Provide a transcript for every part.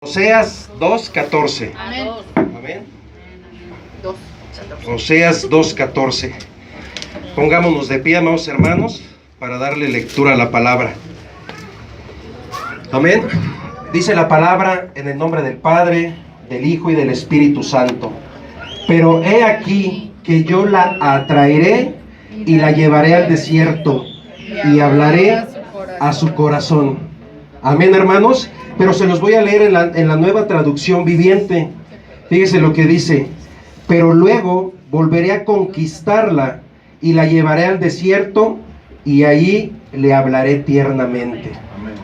Oseas 2:14. Amén. Amén. Oseas 2:14. Pongámonos de pie, amados hermanos, para darle lectura a la palabra. Amén. Dice la palabra en el nombre del Padre, del Hijo y del Espíritu Santo. Pero he aquí que yo la atraeré y la llevaré al desierto y hablaré a su corazón. Amén, hermanos. Pero se los voy a leer en la nueva traducción viviente. Fíjese lo que dice: pero luego volveré a conquistarla y la llevaré al desierto y allí le hablaré tiernamente.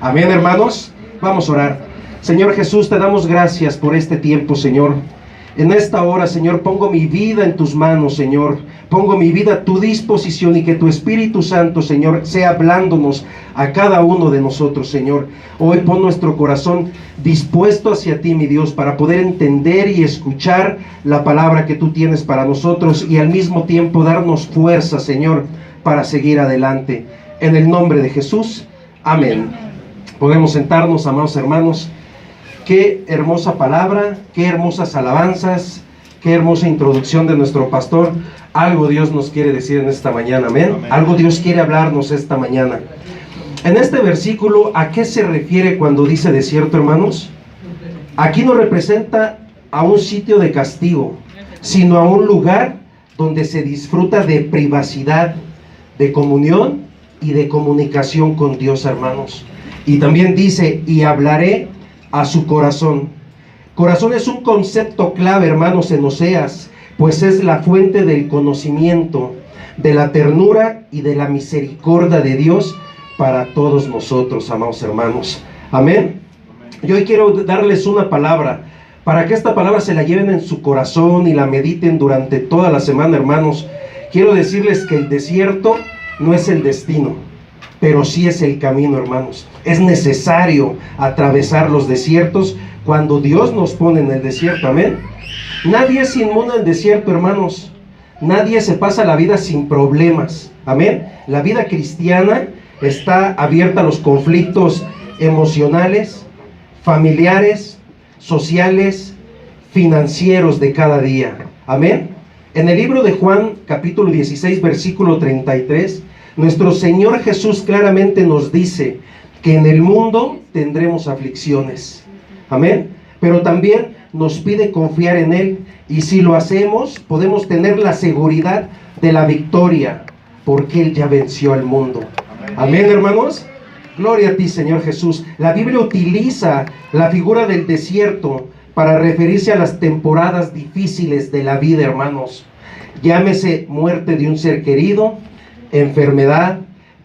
Amén, hermanos. Vamos a orar. Señor Jesús, te damos gracias por este tiempo, Señor. En esta hora, Señor, pongo mi vida en tus manos, Señor. Pongo mi vida a tu disposición y que tu Espíritu Santo, Señor, sea hablándonos a cada uno de nosotros, Señor. Hoy pon nuestro corazón dispuesto hacia ti, mi Dios, para poder entender y escuchar la palabra que tú tienes para nosotros y al mismo tiempo darnos fuerza, Señor, para seguir adelante. En el nombre de Jesús, amén. Podemos sentarnos, amados hermanos. Qué hermosa palabra, qué hermosas alabanzas, qué hermosa introducción de nuestro pastor. Algo Dios nos quiere decir en esta mañana, amén. Algo Dios quiere hablarnos esta mañana. En este versículo, ¿a qué se refiere cuando dice desierto, hermanos? Aquí no representa a un sitio de castigo, sino a un lugar donde se disfruta de privacidad, de comunión y de comunicación con Dios, hermanos. Y también dice, y hablaré a su corazón. Corazón es un concepto clave, hermanos, en Oseas, pues es la fuente del conocimiento, de la ternura y de la misericordia de Dios para todos nosotros, amados hermanos. Amén. Yo hoy quiero darles una palabra, para que esta palabra se la lleven en su corazón y la mediten durante toda la semana, hermanos. Quiero decirles que el desierto no es el destino, pero sí es el camino, hermanos. Es necesario atravesar los desiertos cuando Dios nos pone en el desierto, amén. Nadie es inmune al desierto, hermanos. Nadie se pasa la vida sin problemas, amén. La vida cristiana está abierta a los conflictos emocionales, familiares, sociales, financieros de cada día, amén. En el libro de Juan, capítulo 16, versículo 33, nuestro Señor Jesús claramente nos dice que en el mundo tendremos aflicciones, amén, pero también nos pide confiar en Él, y si lo hacemos, podemos tener la seguridad de la victoria, porque Él ya venció al mundo, amén, hermanos. Gloria a ti, Señor Jesús. La Biblia utiliza la figura del desierto para referirse a las temporadas difíciles de la vida, hermanos. Llámese muerte de un ser querido, enfermedad,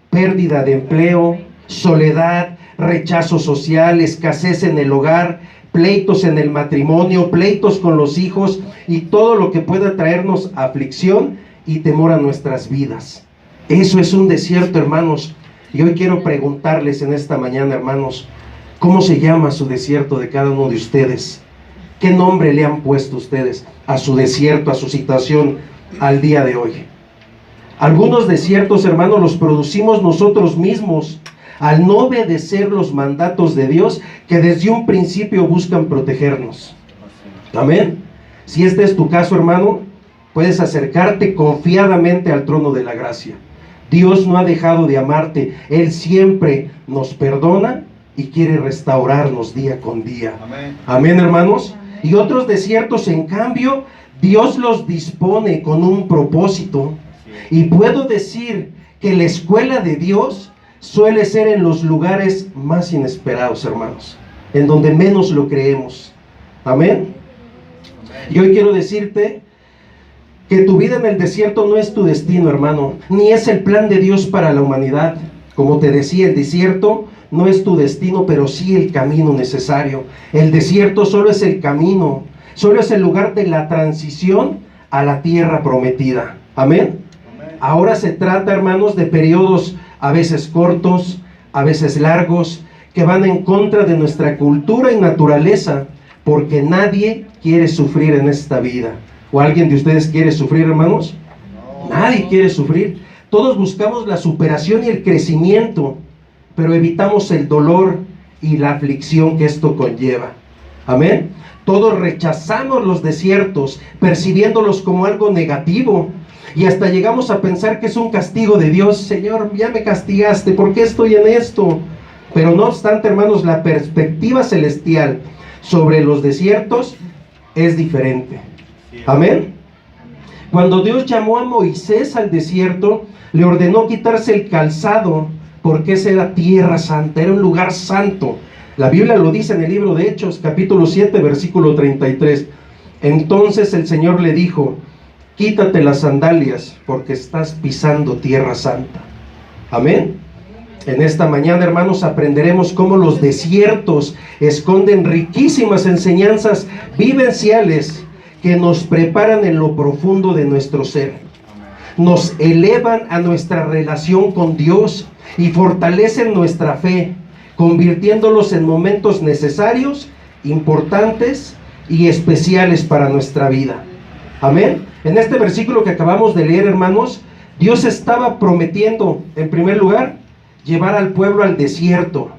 pérdida de empleo, soledad, rechazo social, escasez en el hogar, pleitos en el matrimonio, pleitos con los hijos y todo lo que pueda traernos aflicción y temor a nuestras vidas. Eso es un desierto, hermanos. Y hoy quiero preguntarles en esta mañana, hermanos, ¿cómo se llama su desierto de cada uno de ustedes? ¿Qué nombre le han puesto ustedes a su desierto, a su situación al día de hoy? Algunos desiertos, hermanos, los producimos nosotros mismos al no obedecer los mandatos de Dios que desde un principio buscan protegernos. Amén. Si este es tu caso, hermano, puedes acercarte confiadamente al trono de la gracia. Dios no ha dejado de amarte. Él siempre nos perdona y quiere restaurarnos día con día. Amén. Amén, hermanos. Y otros desiertos, en cambio, Dios los dispone con un propósito. Y puedo decir que la escuela de Dios suele ser en los lugares más inesperados, hermanos, en donde menos lo creemos. Amén. Y hoy quiero decirte que tu vida en el desierto no es tu destino, hermano, ni es el plan de Dios para la humanidad. Como te decía, el desierto no es tu destino, pero sí el camino necesario. El desierto solo es el camino, solo es el lugar de la transición a la tierra prometida. Amén. Ahora se trata, hermanos, de periodos a veces cortos, a veces largos, que van en contra de nuestra cultura y naturaleza, porque nadie quiere sufrir en esta vida. ¿O alguien de ustedes quiere sufrir, hermanos? No. Nadie quiere sufrir. Todos buscamos la superación y el crecimiento, pero evitamos el dolor y la aflicción que esto conlleva. Amén. Todos rechazamos los desiertos, percibiéndolos como algo negativo. Y hasta llegamos a pensar que es un castigo de Dios. Señor, ya me castigaste, ¿por qué estoy en esto? Pero no obstante, hermanos, la perspectiva celestial sobre los desiertos es diferente. Amén. Cuando Dios llamó a Moisés al desierto, le ordenó quitarse el calzado, porque esa era tierra santa, era un lugar santo. La Biblia lo dice en el libro de Hechos, capítulo 7, versículo 33. Entonces el Señor le dijo: quítate las sandalias, porque estás pisando tierra santa. Amén. En esta mañana, hermanos, aprenderemos cómo los desiertos esconden riquísimas enseñanzas vivenciales que nos preparan en lo profundo de nuestro ser. Nos elevan a nuestra relación con Dios y fortalecen nuestra fe, convirtiéndolos en momentos necesarios, importantes y especiales para nuestra vida. Amén. En este versículo que acabamos de leer, hermanos, Dios estaba prometiendo, en primer lugar, llevar al pueblo al desierto,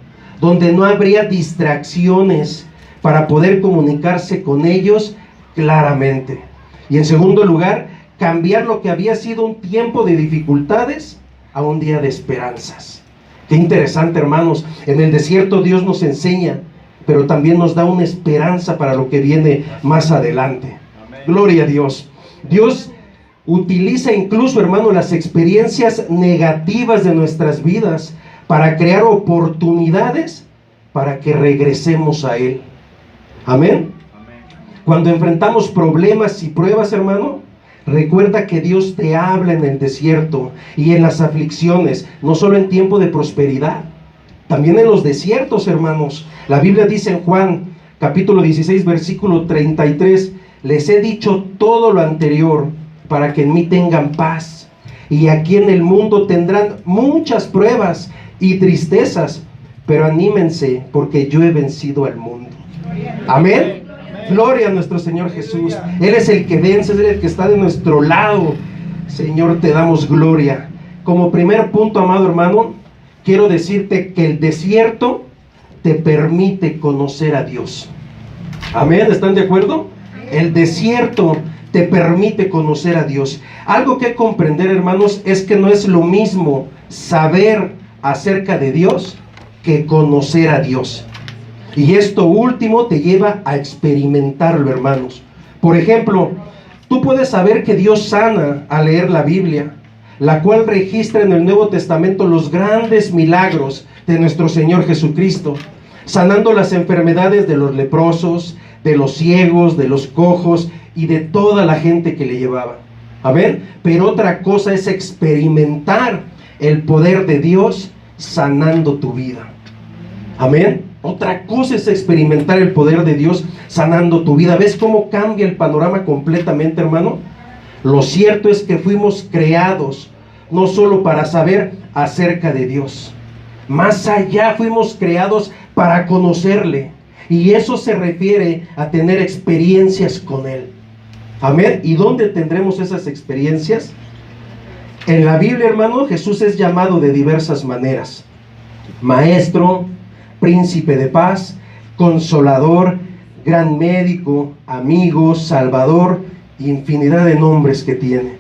donde no habría distracciones para poder comunicarse con ellos claramente. Y en segundo lugar, cambiar lo que había sido un tiempo de dificultades a un día de esperanzas. Qué interesante, hermanos. En el desierto Dios nos enseña, pero también nos da una esperanza para lo que viene más adelante. Amén. Gloria a Dios. Dios utiliza incluso, hermano, las experiencias negativas de nuestras vidas para crear oportunidades para que regresemos a Él. Amén. Cuando enfrentamos problemas y pruebas, hermano, recuerda que Dios te habla en el desierto y en las aflicciones, no solo en tiempo de prosperidad, también en los desiertos, hermanos. La Biblia dice en Juan, capítulo 16, versículo 33, les he dicho todo lo anterior para que en mí tengan paz. Y aquí en el mundo tendrán muchas pruebas y tristezas, pero anímense porque yo he vencido al mundo. Amén. Gloria a nuestro Señor Jesús. Él es el que vence, Él es el que está de nuestro lado. Señor, te damos gloria. Como primer punto, amado hermano, quiero decirte que el desierto te permite conocer a Dios. Amén, ¿están de acuerdo? El desierto te permite conocer a Dios. Algo que comprender, hermanos, es que no es lo mismo saber acerca de Dios que conocer a Dios. Y esto último te lleva a experimentarlo, hermanos. Por ejemplo, tú puedes saber que Dios sana al leer la Biblia, la cual registra en el Nuevo Testamento los grandes milagros de nuestro Señor Jesucristo, sanando las enfermedades de los leprosos, de los ciegos, de los cojos y de toda la gente que le llevaba. Amén. Pero otra cosa es experimentar el poder de Dios sanando tu vida. Amén. Otra cosa es experimentar el poder de Dios sanando tu vida. ¿Ves cómo cambia el panorama completamente, hermano? Lo cierto es que fuimos creados no solo para saber acerca de Dios. Más allá, fuimos creados para conocerle. Y eso se refiere a tener experiencias con Él. Amén. ¿Y dónde tendremos esas experiencias? En la Biblia, hermano, Jesús es llamado de diversas maneras: Maestro, Príncipe de paz, Consolador, Gran Médico, Amigo, Salvador, infinidad de nombres que tiene.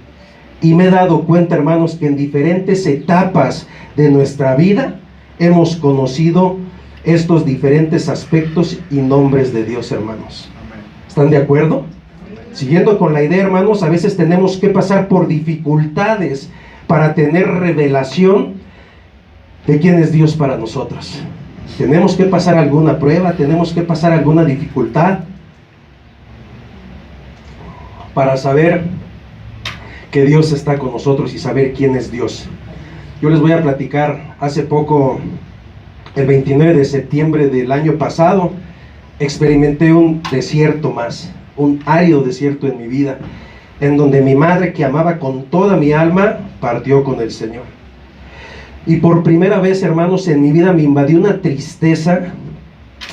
Y me he dado cuenta, hermanos, que en diferentes etapas de nuestra vida hemos conocido estos diferentes aspectos y nombres de Dios, hermanos. ¿Están de acuerdo? Siguiendo con la idea, hermanos, a veces tenemos que pasar por dificultades para tener revelación de quién es Dios para nosotros. Tenemos que pasar alguna prueba, tenemos que pasar alguna dificultad para saber que Dios está con nosotros y saber quién es Dios. Yo les voy a platicar, hace poco, el 29 de septiembre del año pasado, experimenté un desierto más, un árido desierto en mi vida, en donde mi madre, que amaba con toda mi alma, partió con el Señor. Y por primera vez, hermanos, en mi vida me invadió una tristeza,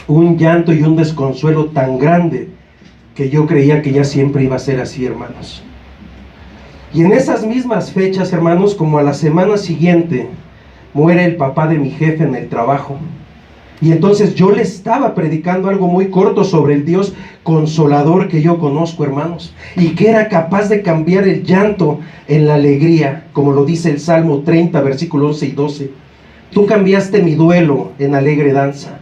un llanto y un desconsuelo tan grande que yo creía que ya siempre iba a ser así, hermanos. Y en esas mismas fechas, hermanos, como a la semana siguiente, muere el papá de mi jefe en el trabajo. Y entonces yo le estaba predicando algo muy corto sobre el Dios consolador que yo conozco, hermanos, y que era capaz de cambiar el llanto en la alegría, como lo dice el Salmo 30, versículos 11 y 12. Tú cambiaste mi duelo en alegre danza.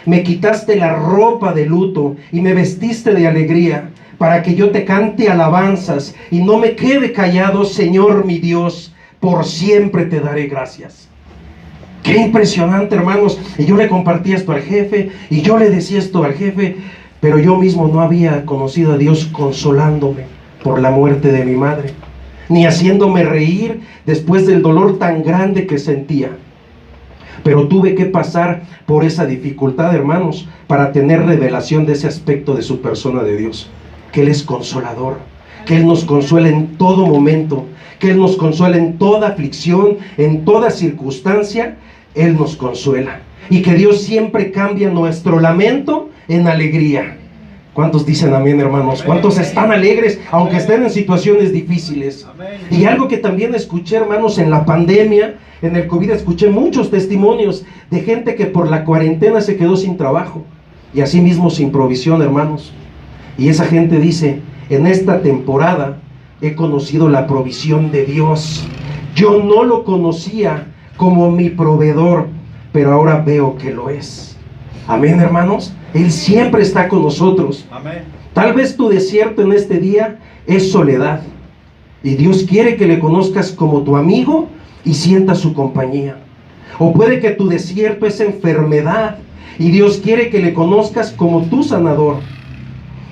Me quitaste la ropa de luto y me vestiste de alegría, para que yo te cante alabanzas y no me quede callado, Señor mi Dios, por siempre te daré gracias. Qué impresionante, hermanos. Y yo le compartí esto al jefe, y yo le decía esto al jefe, pero yo mismo no había conocido a Dios consolándome por la muerte de mi madre, ni haciéndome reír después del dolor tan grande que sentía. Pero tuve que pasar por esa dificultad, hermanos, para tener revelación de ese aspecto de su persona de Dios, que Él es consolador, que Él nos consuela en todo momento, que Él nos consuela en toda aflicción, en toda circunstancia. Él nos consuela, y que Dios siempre cambia nuestro lamento en alegría. ¿Cuántos dicen amén, hermanos? ¿Cuántos están alegres aunque estén en situaciones difíciles? Y algo que también escuché, hermanos, en la pandemia, en el COVID, escuché muchos testimonios de gente que por la cuarentena se quedó sin trabajo, y asimismo sin provisión, hermanos. Y esa gente dice: en esta temporada he conocido la provisión de Dios. Yo no lo conocía como mi proveedor, pero ahora veo que lo es. Amén, hermanos. Él siempre está con nosotros. Amén. Tal vez tu desierto en este día es soledad, y Dios quiere que le conozcas como tu amigo y sientas su compañía. O puede que tu desierto es enfermedad, y Dios quiere que le conozcas como tu sanador.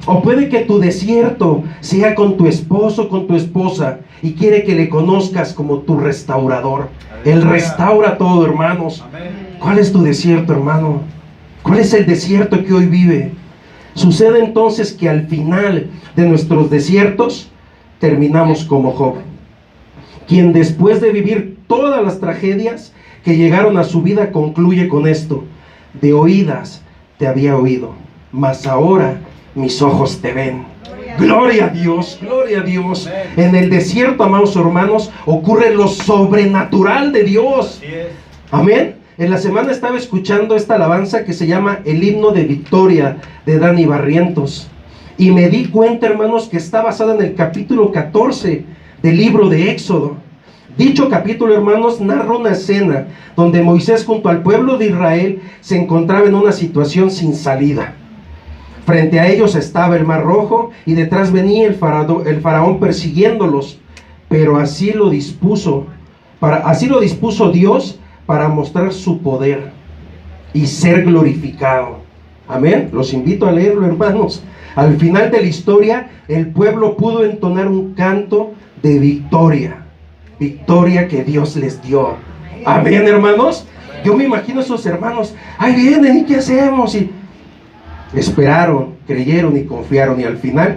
O puede que tu desierto sea con tu esposo, con tu esposa, y quiere que le conozcas como tu restaurador. Él restaura todo, hermanos. ¿Cuál es tu desierto, hermano? ¿Cuál es el desierto que hoy vive? Sucede entonces que al final de nuestros desiertos terminamos como Job, quien después de vivir todas las tragedias que llegaron a su vida concluye con esto: de oídas te había oído, mas ahora mis ojos te ven. Gloria a Dios, gloria a Dios. En el desierto, amados hermanos, ocurre lo sobrenatural de Dios. Amén. En la semana estaba escuchando esta alabanza que se llama El Himno de Victoria, de Dani Barrientos, y me di cuenta, hermanos, que está basada en el capítulo 14 del libro de Éxodo. Dicho capítulo, hermanos, narra una escena donde Moisés junto al pueblo de Israel se encontraba en una situación sin salida. Frente a ellos estaba el Mar Rojo, y detrás venía el faraón persiguiéndolos. Pero así lo dispuso Dios, para mostrar su poder y ser glorificado. Amén. Los invito a leerlo, hermanos. Al final de la historia, el pueblo pudo entonar un canto de victoria. Victoria que Dios les dio. Amén, hermanos. Yo me imagino a esos hermanos: ahí vienen, ¿y qué hacemos? Y esperaron, creyeron y confiaron, y al final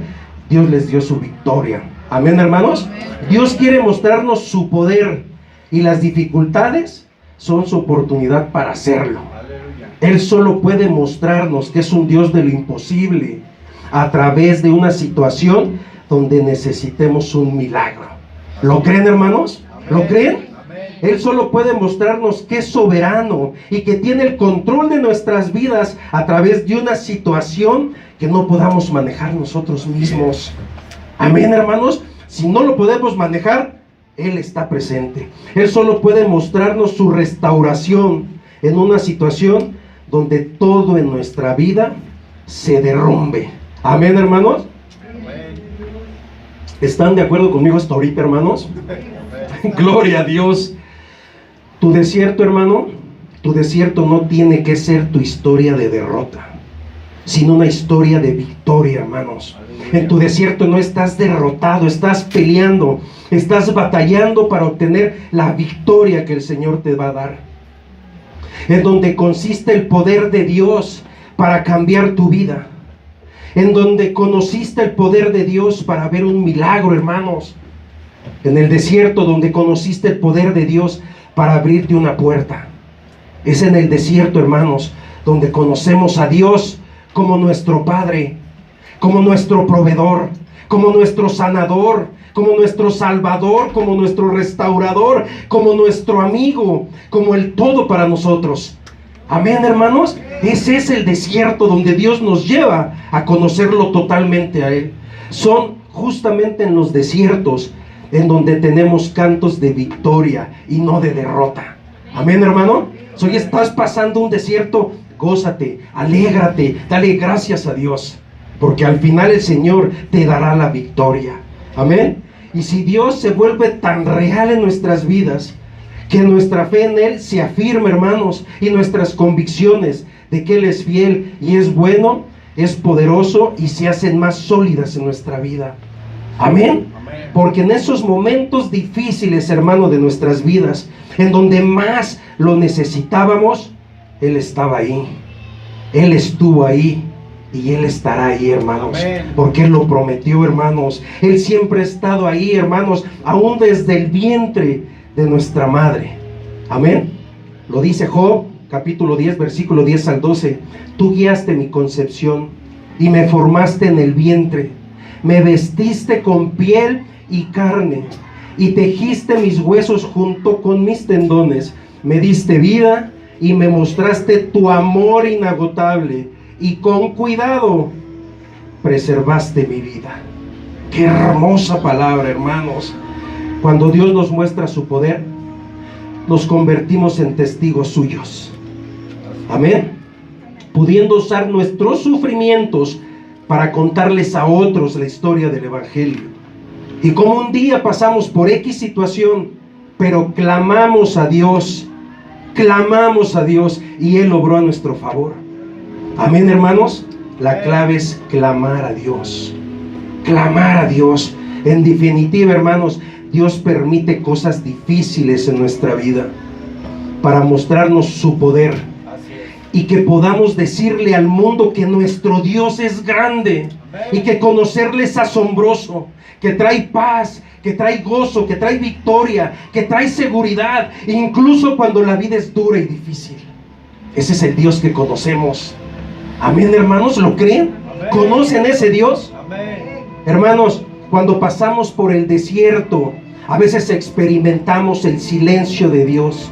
Dios les dio su victoria. Amén, hermanos. Dios quiere mostrarnos su poder, y las dificultades son su oportunidad para hacerlo. Él solo puede mostrarnos que es un Dios de lo imposible a través de una situación donde necesitemos un milagro. ¿Lo creen, hermanos? ¿Lo creen? Él solo puede mostrarnos que es soberano y que tiene el control de nuestras vidas a través de una situación que no podamos manejar nosotros mismos. Amén, hermanos. Si no lo podemos manejar, Él está presente. Él solo puede mostrarnos su restauración en una situación donde todo en nuestra vida se derrumbe. Amén, hermanos. ¿Están de acuerdo conmigo hasta ahorita, hermanos? Gloria a Dios. Tu desierto, hermano, tu desierto no tiene que ser tu historia de derrota, sino una historia de victoria, hermanos. En tu desierto no estás derrotado, estás peleando, estás batallando para obtener la victoria que el Señor te va a dar. En donde consiste el poder de Dios para cambiar tu vida. En donde conociste el poder de Dios para ver un milagro, hermanos. En el desierto donde conociste el poder de Dios para abrirte una puerta. Es en el desierto, hermanos, donde conocemos a Dios como nuestro Padre, como nuestro proveedor, como nuestro sanador, como nuestro salvador, como nuestro restaurador, como nuestro amigo, como el todo para nosotros. Amén, hermanos. Ese es el desierto donde Dios nos lleva a conocerlo totalmente a Él. Son justamente en los desiertos en donde tenemos cantos de victoria y no de derrota. Amén, hermano. Si hoy estás pasando un desierto, gózate, alégrate, dale gracias a Dios, porque al final el Señor te dará la victoria. Amén. Y si Dios se vuelve tan real en nuestras vidas, que nuestra fe en Él se afirme, hermanos, y nuestras convicciones de que Él es fiel y es bueno, es poderoso, y se hacen más sólidas en nuestra vida. Amén. Porque en esos momentos difíciles, hermano, de nuestras vidas, en donde más lo necesitábamos, Él estaba ahí. Él estuvo ahí. Y Él estará ahí, hermanos. Porque Él lo prometió, hermanos. Él siempre ha estado ahí, hermanos, aún desde el vientre de nuestra madre. Amén. Lo dice Job, capítulo 10, versículo 10 al 12. Tú guiaste mi concepción y me formaste en el vientre. Me vestiste con piel y carne y tejiste mis huesos junto con mis tendones. Me diste vida y me mostraste tu amor inagotable, y con cuidado preservaste mi vida. Qué hermosa palabra, hermanos. Cuando Dios nos muestra su poder, nos convertimos en testigos suyos. Amén. Pudiendo usar nuestros sufrimientos para contarles a otros la historia del Evangelio. Y como un día pasamos por X situación, pero clamamos a Dios, y Él obró a nuestro favor. Amén, hermanos. La clave es clamar a Dios. Clamar a Dios. En definitiva, hermanos, Dios permite cosas difíciles en nuestra vida para mostrarnos su poder, y que podamos decirle al mundo que nuestro Dios es grande, y que conocerle es asombroso, que trae paz, que trae gozo, que trae victoria, que trae seguridad, incluso cuando la vida es dura y difícil. Ese es el Dios que conocemos. Amén, hermanos. ¿Lo creen? Amén. ¿Conocen ese Dios? Amén. Hermanos, cuando pasamos por el desierto, a veces experimentamos el silencio de Dios.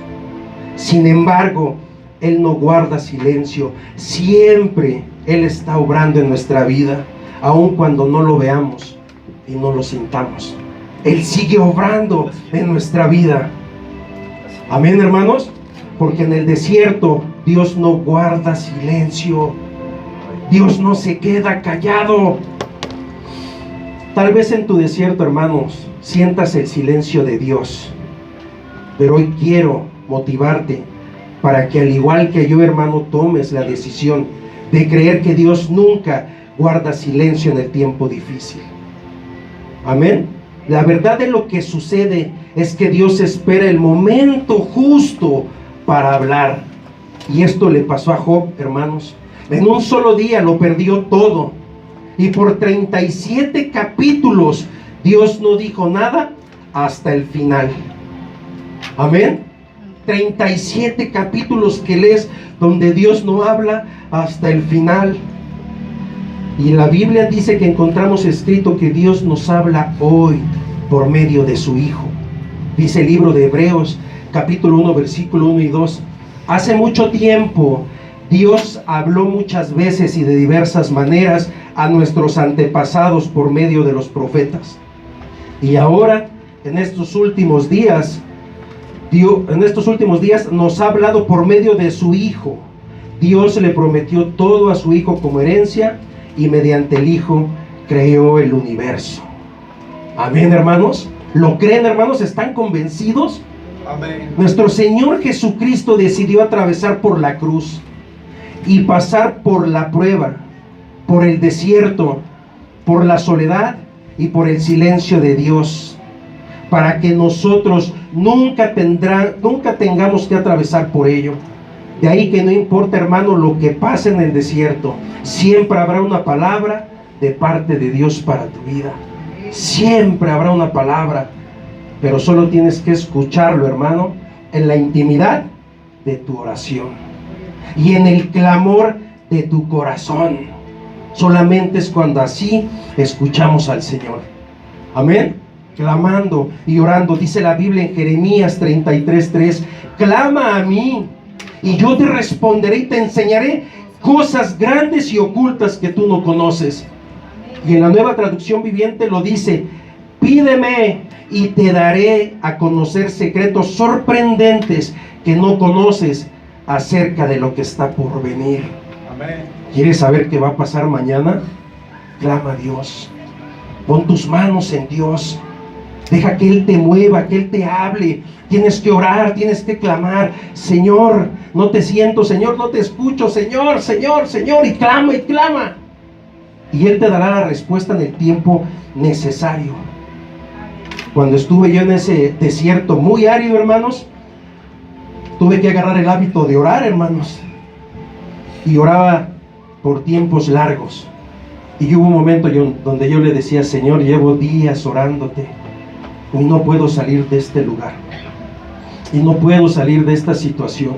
Sin embargo, Él no guarda silencio. Siempre Él está obrando en nuestra vida, aun cuando no lo veamos y no lo sintamos. Él sigue obrando en nuestra vida. Amén, hermanos. Porque en el desierto Dios no guarda silencio. Dios no se queda callado. Tal vez en tu desierto, hermanos, sientas el silencio de Dios. Pero hoy quiero motivarte para que, al igual que yo, hermano, tomes la decisión de creer que Dios nunca guarda silencio en el tiempo difícil. Amén. La verdad de lo que sucede es que Dios espera el momento justo para hablar. Y esto le pasó a Job, hermanos. En un solo día lo perdió todo. Y por 37 capítulos Dios no dijo nada hasta el final. Amén. 37 capítulos que lees donde Dios no habla hasta el final. Y la Biblia dice que encontramos escrito que Dios nos habla hoy por medio de su Hijo. Dice el libro de Hebreos, capítulo 1, versículo 1 y 2. Hace mucho tiempo Dios habló muchas veces y de diversas maneras a nuestros antepasados por medio de los profetas. Y ahora, en estos últimos días nos ha hablado por medio de su Hijo. Dios le prometió todo a su Hijo como herencia, y mediante el Hijo creó el universo. Amén, hermanos. ¿Lo creen, hermanos? ¿Están convencidos? Amén. Nuestro Señor Jesucristo decidió atravesar por la cruz y pasar por la prueba, por el desierto, por la soledad y por el silencio de Dios, para que nosotros nunca tengamos que atravesar por ello. De ahí que no importa, hermano, lo que pase en el desierto, siempre habrá una palabra de parte de Dios para tu vida. Siempre habrá una palabra, pero solo tienes que escucharlo, hermano, en la intimidad de tu oración y en el clamor de tu corazón. Solamente es cuando así escuchamos al Señor. Amén. Clamando y orando. Dice la Biblia en Jeremías 33:3: clama a mí y yo te responderé y te enseñaré cosas grandes y ocultas que tú no conoces. Y en la Nueva Traducción Viviente lo dice: pídeme y te daré a conocer secretos sorprendentes que no conoces acerca de lo que está por venir. Amén. ¿Quieres saber qué va a pasar mañana? Clama a Dios. Pon tus manos en Dios. Deja que Él te mueva, que Él te hable. Tienes que orar, tienes que clamar: Señor, no te siento, Señor, no te escucho, Señor, Señor, Señor, y clama y clama. Y Él te dará la respuesta en el tiempo necesario. Cuando estuve yo en ese desierto muy árido, hermanos, tuve que agarrar el hábito de orar, hermanos. Y oraba por tiempos largos. Y hubo un momento donde yo le decía: Señor, llevo días orándote y no puedo salir de este lugar, y no puedo salir de esta situación,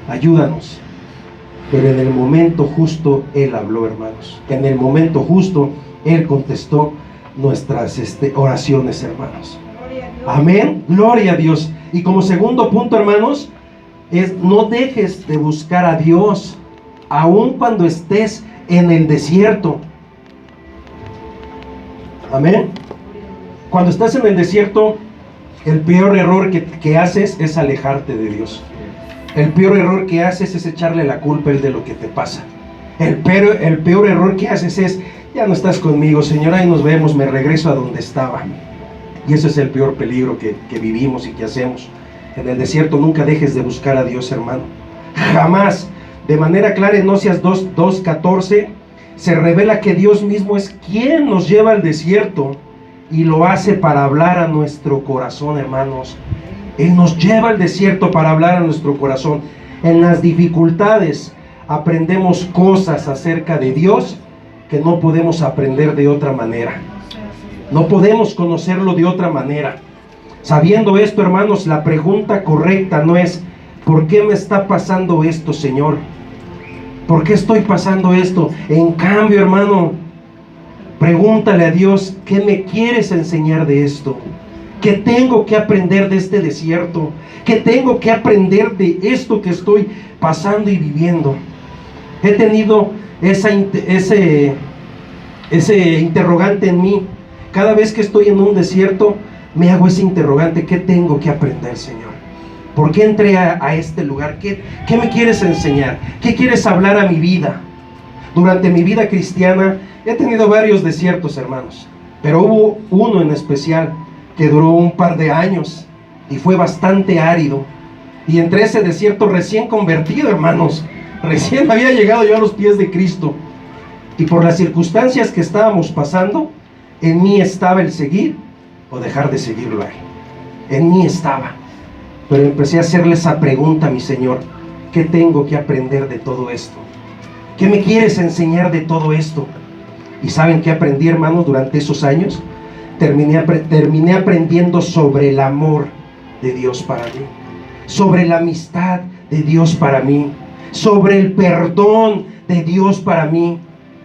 ayúdanos. Pero en el momento justo Él habló, hermanos. En el momento justo Él contestó nuestras oraciones, hermanos. Amén, gloria a Dios. Y como segundo punto, hermanos, es: no dejes de buscar a Dios aun cuando estés en el desierto. Amén. Cuando estás en el desierto, el peor error que haces es alejarte de Dios. El peor error que haces es echarle la culpa a Él de lo que te pasa. El peor error que haces es: ya no estás conmigo, Señor, ahí nos vemos, me regreso a donde estaba. Y ese es el peor peligro que vivimos y que hacemos. En el desierto nunca dejes de buscar a Dios, hermano. Jamás. De manera clara, en Oseas 2:14 se revela que Dios mismo es quien nos lleva al desierto, y lo hace para hablar a nuestro corazón, hermanos. Él nos lleva al desierto para hablar a nuestro corazón. En las dificultades aprendemos cosas acerca de Dios que no podemos aprender de otra manera. No podemos conocerlo de otra manera. Sabiendo esto, hermanos, la pregunta correcta no es: ¿por qué me está pasando esto, Señor? ¿Por qué estoy pasando esto? En cambio, hermano, pregúntale a Dios: ¿qué me quieres enseñar de esto? ¿Qué tengo que aprender de este desierto? ¿Qué tengo que aprender de esto que estoy pasando y viviendo? He tenido ese interrogante en mí. Cada vez que estoy en un desierto, me hago ese interrogante: ¿qué tengo que aprender, Señor? ¿Por qué entré a este lugar? ¿Qué me quieres enseñar? ¿Qué quieres hablar a mi vida? Durante mi vida cristiana he tenido varios desiertos, hermanos, pero hubo uno en especial que duró un par de años y fue bastante árido. Y entre ese desierto, recién convertido, hermanos, recién había llegado yo a los pies de Cristo, y por las circunstancias que estábamos pasando, en mí estaba el seguir o dejar de seguirlo a Él. En mí estaba. Pero empecé a hacerle esa pregunta a mi Señor: ¿qué tengo que aprender de todo esto? ¿Qué me quieres enseñar de todo esto? ¿Y saben qué aprendí, hermanos, durante esos años? Terminé aprendiendo sobre el amor de Dios para mí, sobre la amistad de Dios para mí, sobre el perdón de Dios para mí,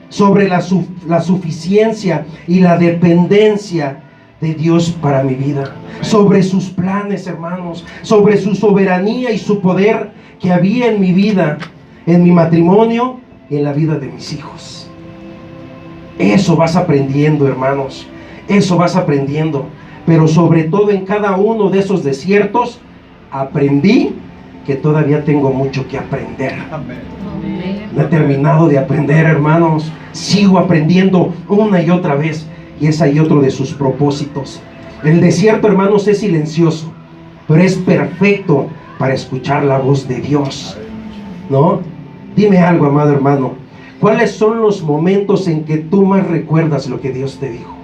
sobre la suficiencia y la dependencia de Dios para mi vida, sobre sus planes, hermanos, sobre su soberanía y su poder que había en mi vida, en mi matrimonio y en la vida de mis hijos. Eso vas aprendiendo, hermanos, eso vas aprendiendo. Pero sobre todo, en cada uno de esos desiertos aprendí que todavía tengo mucho que aprender. No he terminado de aprender, hermanos. Sigo aprendiendo una y otra vez. Y es ahí otro de sus propósitos. El desierto, hermanos, es silencioso, pero es perfecto para escuchar la voz de Dios, ¿no? Dime algo, amado hermano: ¿cuáles son los momentos en que tú más recuerdas lo que Dios te dijo?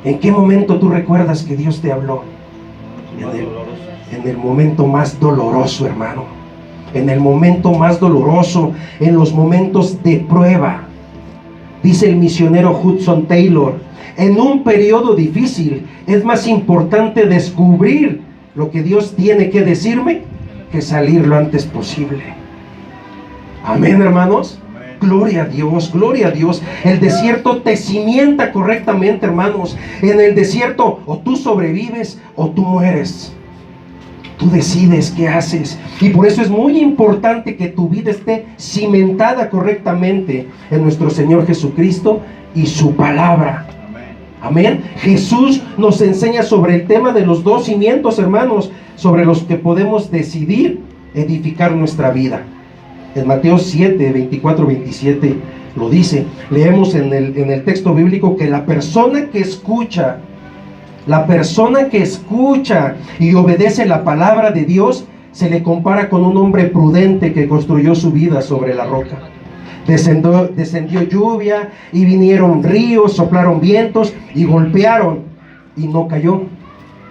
¿En qué momento tú recuerdas que Dios te habló? En el momento más doloroso, hermano. En el momento más doloroso, en los momentos de prueba. Dice el misionero Hudson Taylor: en un periodo difícil es más importante descubrir lo que Dios tiene que decirme que salir lo antes posible. Amén, hermanos. Amén. Gloria a Dios, gloria a Dios. El desierto te cimienta correctamente, hermanos. En el desierto o tú sobrevives o tú mueres. Tú decides qué haces. Y por eso es muy importante que tu vida esté cimentada correctamente en nuestro Señor Jesucristo y su palabra. Amén. Jesús nos enseña sobre el tema de los dos cimientos, hermanos, sobre los que podemos decidir edificar nuestra vida. En Mateo 7, 24, 27 lo dice. Leemos en el texto bíblico que la persona que escucha y obedece la palabra de Dios, se le compara con un hombre prudente que construyó su vida sobre la roca. Descendió lluvia y vinieron ríos, soplaron vientos y golpearon y no cayó.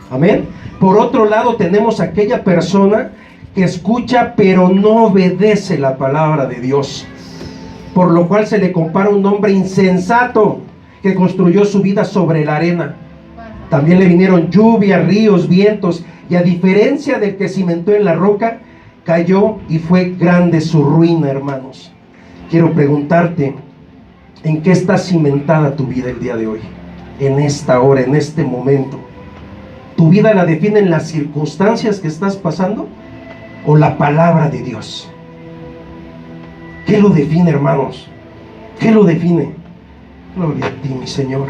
Amén. Por otro lado tenemos aquella persona que escucha pero no obedece la palabra de Dios, por lo cual se le compara a un hombre insensato que construyó su vida sobre la arena. También le vinieron lluvia, ríos, vientos, y a diferencia del que cimentó en la roca, cayó y fue grande su ruina, hermanos. Quiero preguntarte, ¿en qué está cimentada tu vida el día de hoy? En esta hora, en este momento. ¿Tu vida la definen las circunstancias que estás pasando o la palabra de Dios? ¿Qué lo define, hermanos? ¿Qué lo define? Gloria a ti, mi Señor.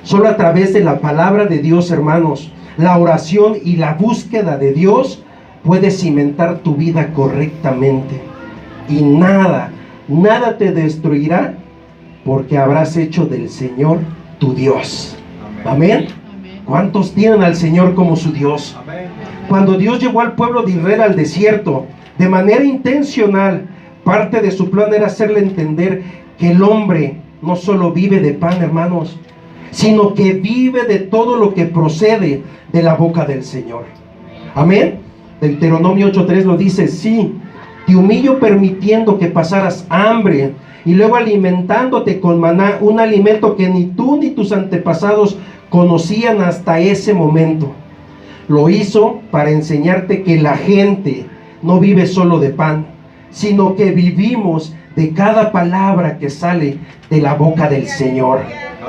Solo a través de la palabra de Dios, hermanos, la oración y la búsqueda de Dios puede cimentar tu vida correctamente. Y nada te destruirá, porque habrás hecho del Señor tu Dios. Amén. ¿Cuántos tienen al Señor como su Dios? Cuando Dios llevó al pueblo de Israel al desierto, de manera intencional, parte de su plan era hacerle entender que el hombre no solo vive de pan, hermanos, sino que vive de todo lo que procede de la boca del Señor. Amén. Deuteronomio 8:3 lo dice: sí, te humillo permitiendo que pasaras hambre y luego alimentándote con maná, un alimento que ni tú ni tus antepasados conocían hasta ese momento. Lo hizo para enseñarte que la gente no vive solo de pan, sino que vivimos de cada palabra que sale de la boca del Señor.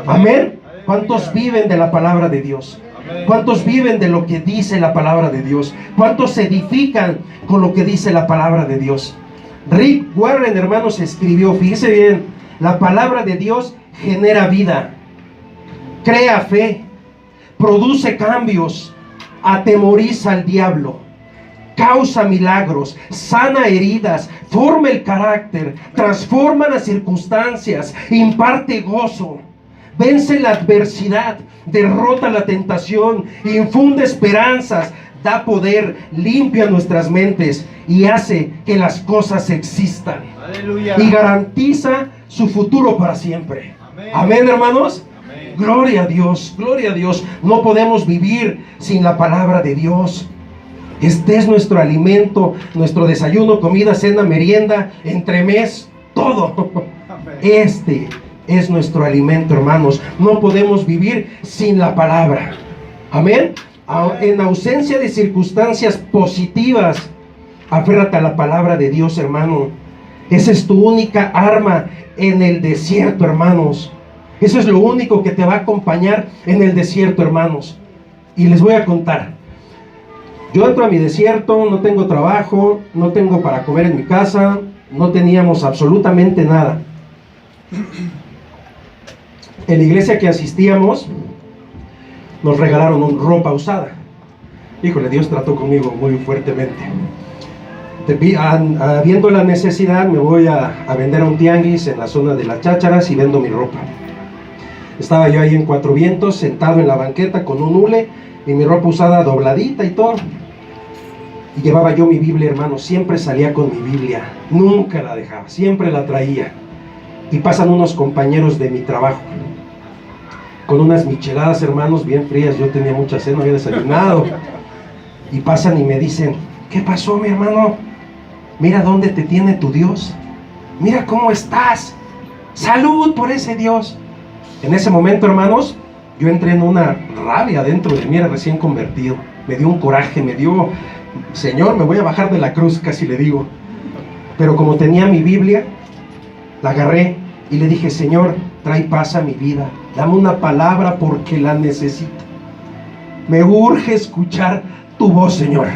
Amén. ¿Cuántos viven de la palabra de Dios? ¿Cuántos viven de lo que dice la palabra de Dios? ¿Cuántos se edifican con lo que dice la palabra de Dios? Rick Warren, hermanos, escribió, fíjese bien, la palabra de Dios genera vida, crea fe, produce cambios, atemoriza al diablo, causa milagros, sana heridas, forma el carácter, transforma las circunstancias, imparte gozo, vence la adversidad, derrota la tentación, infunde esperanzas, da poder, limpia nuestras mentes y hace que las cosas existan. Aleluya. Y garantiza su futuro para siempre. Amén, amén, hermanos. Amén. Gloria a Dios, gloria a Dios. No podemos vivir sin la palabra de Dios. Este es nuestro alimento, nuestro desayuno, comida, cena, merienda, entremés, todo. Amén. Este es nuestro alimento, hermanos. No podemos vivir sin la palabra. Amén. En ausencia de circunstancias positivas, aférrate a la palabra de Dios, hermano. Esa es tu única arma en el desierto, hermanos. Eso es lo único que te va a acompañar en el desierto, hermanos. Y les voy a contar. Yo entro a mi desierto, no tengo trabajo, no tengo para comer en mi casa, no teníamos absolutamente nada. En la iglesia que asistíamos, nos regalaron ropa usada. Híjole, Dios trató conmigo muy fuertemente. Viendo la necesidad, me voy a vender a un tianguis en la zona de las chácharas y vendo mi ropa. Estaba yo ahí en Cuatro Vientos, sentado en la banqueta con un hule y mi ropa usada dobladita y todo. Y llevaba yo mi Biblia, hermano. Siempre salía con mi Biblia, nunca la dejaba, siempre la traía. Y pasan unos compañeros de mi trabajo con unas micheladas, hermanos, bien frías. Yo tenía mucha sed, no había desayunado. Y pasan y me dicen: ¿qué pasó, mi hermano? Mira dónde te tiene tu Dios. Mira cómo estás. Salud por ese Dios. En ese momento, hermanos, yo entré en una rabia dentro de mí, era recién convertido. Me dio un coraje, me dio: Señor, me voy a bajar de la cruz, casi le digo. Pero como tenía mi Biblia, la agarré y le dije: Señor, trae paz a mi vida. Dame una palabra porque la necesito. Me urge escuchar tu voz, Señor.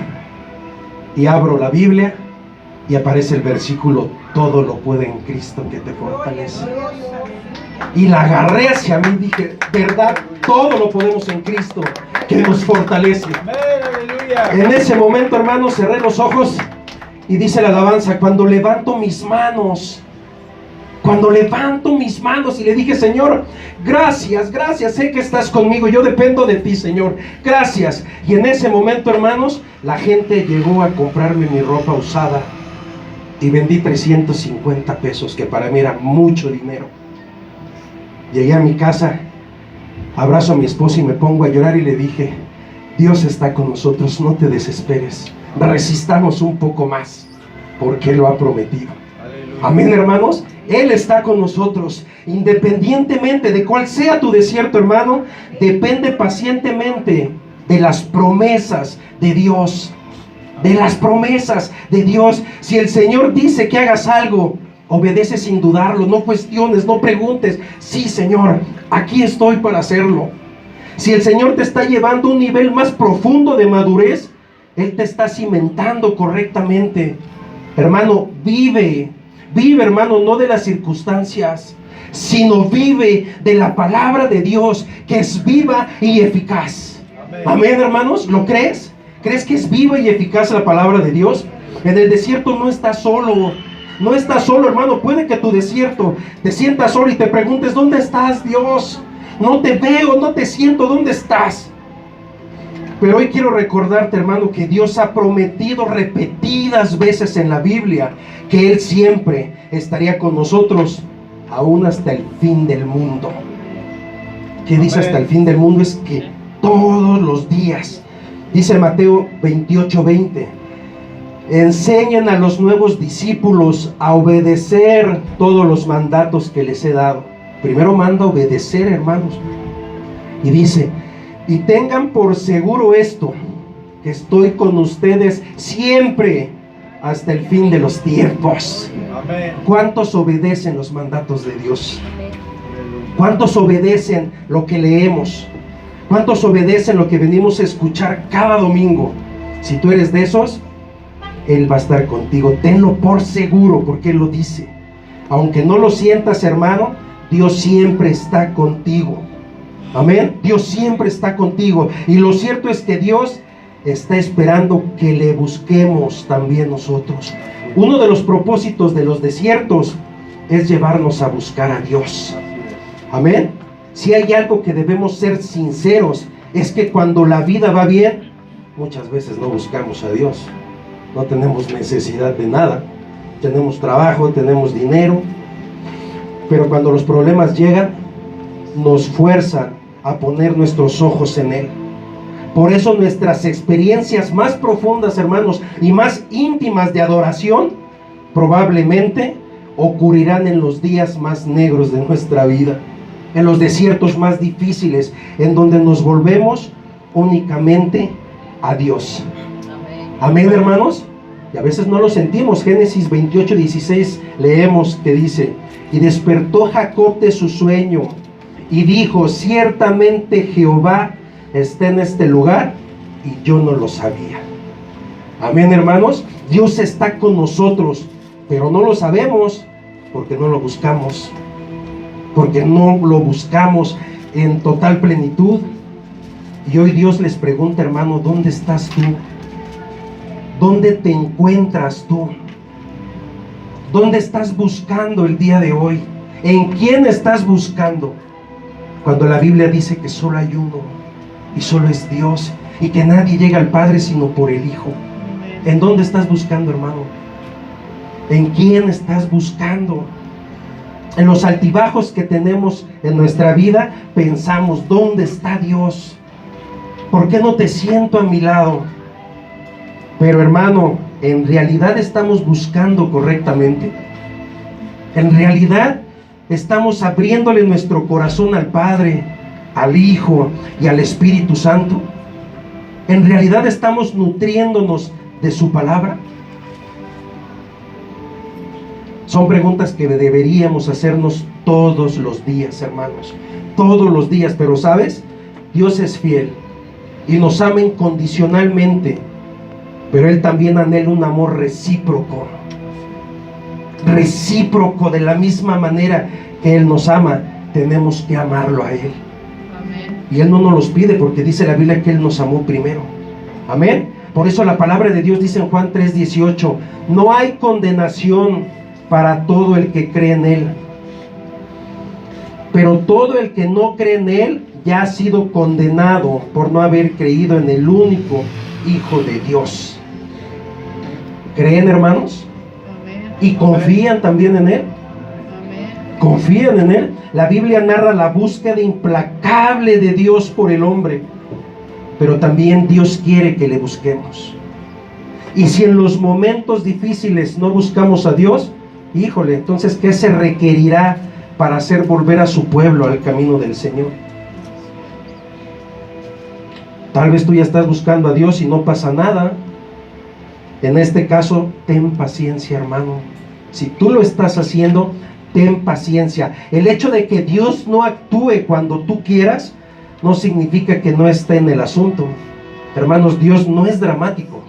Y abro la Biblia y aparece el versículo: todo lo puede en Cristo que te fortalece. Y la agarré hacia mí y dije: verdad, todo lo podemos en Cristo que nos fortalece. En ese momento, hermano, cerré los ojos y dice la alabanza: cuando levanto mis manos y le dije: Señor, gracias, sé que estás conmigo, yo dependo de ti, Señor, gracias. Y en ese momento, hermanos, la gente llegó a comprarme mi ropa usada y vendí 350 pesos, que para mí era mucho dinero. Llegué a mi casa, abrazo a mi esposa y me pongo a llorar y le dije: Dios está con nosotros, no te desesperes, resistamos un poco más, porque Él lo ha prometido. Amén, hermanos. Él está con nosotros, independientemente de cuál sea tu desierto, hermano. Depende pacientemente de las promesas de Dios. De las promesas de Dios. Si el Señor dice que hagas algo, obedece sin dudarlo, no cuestiones, no preguntes. Sí, Señor, aquí estoy para hacerlo. Si el Señor te está llevando a un nivel más profundo de madurez, Él te está cimentando correctamente. Hermano, vive, hermano, no de las circunstancias, sino vive de la palabra de Dios, que es viva y eficaz. Amén, hermanos. ¿Lo crees? ¿Crees que es viva y eficaz la palabra de Dios? En el desierto no estás solo. No estás solo, hermano. Puede que tu desierto te sientas solo y te preguntes: ¿dónde estás, Dios? No te veo, no te siento, ¿dónde estás? Pero hoy quiero recordarte, hermano, que Dios ha prometido repetidas veces en la Biblia que Él siempre estaría con nosotros, aún hasta el fin del mundo. ¿Qué dice hasta el fin del mundo? Es que todos los días, dice Mateo 28:20, enseñan a los nuevos discípulos a obedecer todos los mandatos que les he dado. Primero manda obedecer, hermanos. Y dice: y tengan por seguro esto, que estoy con ustedes siempre hasta el fin de los tiempos. Amén. ¿Cuántos obedecen los mandatos de Dios? ¿Cuántos obedecen lo que leemos? ¿Cuántos obedecen lo que venimos a escuchar cada domingo? Si tú eres de esos, Él va a estar contigo. Tenlo por seguro, porque Él lo dice. Aunque no lo sientas, hermano, Dios siempre está contigo. Amén. Dios siempre está contigo. Y lo cierto es que Dios está esperando que le busquemos también nosotros. Uno de los propósitos de los desiertos es llevarnos a buscar a Dios. Amén. Si hay algo que debemos ser sinceros, es que cuando la vida va bien, muchas veces no buscamos a Dios. No tenemos necesidad de nada. Tenemos trabajo, tenemos dinero. Pero cuando los problemas llegan, nos fuerzan a poner nuestros ojos en Él. Por eso nuestras experiencias más profundas, hermanos, y más íntimas de adoración, probablemente ocurrirán en los días más negros de nuestra vida, en los desiertos más difíciles, en donde nos volvemos únicamente a Dios. Amén, hermanos. Y a veces no lo sentimos. Génesis 28:16 leemos que dice: y despertó Jacob de su sueño y dijo: ciertamente Jehová está en este lugar y yo no lo sabía. Amén, hermanos. Dios está con nosotros, pero no lo sabemos porque no lo buscamos, porque no lo buscamos en total plenitud. Y hoy Dios les pregunta, hermano: ¿dónde estás tú? ¿Dónde te encuentras tú? ¿Dónde estás buscando el día de hoy? ¿En quién estás buscando? Cuando la Biblia dice que solo hay uno, y solo es Dios, y que nadie llega al Padre sino por el Hijo. ¿En dónde estás buscando, hermano? ¿En quién estás buscando? En los altibajos que tenemos en nuestra vida, pensamos: ¿dónde está Dios? ¿Por qué no te siento a mi lado? Pero, hermano, ¿en realidad estamos buscando correctamente? ¿En realidad estamos abriéndole nuestro corazón al Padre, al Hijo y al Espíritu Santo? ¿En realidad estamos nutriéndonos de su palabra? Son preguntas que deberíamos hacernos todos los días, hermanos. Todos los días. Pero ¿sabes? Dios es fiel y nos ama incondicionalmente. pero Él también anhela un amor recíproco. Recíproco, de la misma manera que Él nos ama, tenemos que amarlo a Él. Amén. Y Él no nos los pide porque dice la Biblia que Él nos amó primero. Amén. Por eso la palabra de Dios dice en Juan 3:18, no hay condenación para todo el que cree en Él, pero todo el que no cree en Él ya ha sido condenado por no haber creído en el único Hijo de Dios. ¿Creen, hermanos? Amén. ¿Y confían también en Él? Amén. ¿Confían en Él? La Biblia narra la búsqueda implacable de Dios por el hombre, pero también Dios quiere que le busquemos. Y si en los momentos difíciles no buscamos a Dios, híjole, entonces ¿qué se requerirá para hacer volver a su pueblo al camino del Señor? Tal vez tú ya estás buscando a Dios y no pasa nada. En este caso, ten paciencia, hermano. Si tú lo estás haciendo, ten paciencia. El hecho de que Dios no actúe cuando tú quieras no significa que no esté en el asunto. Hermanos, Dios no es dramático.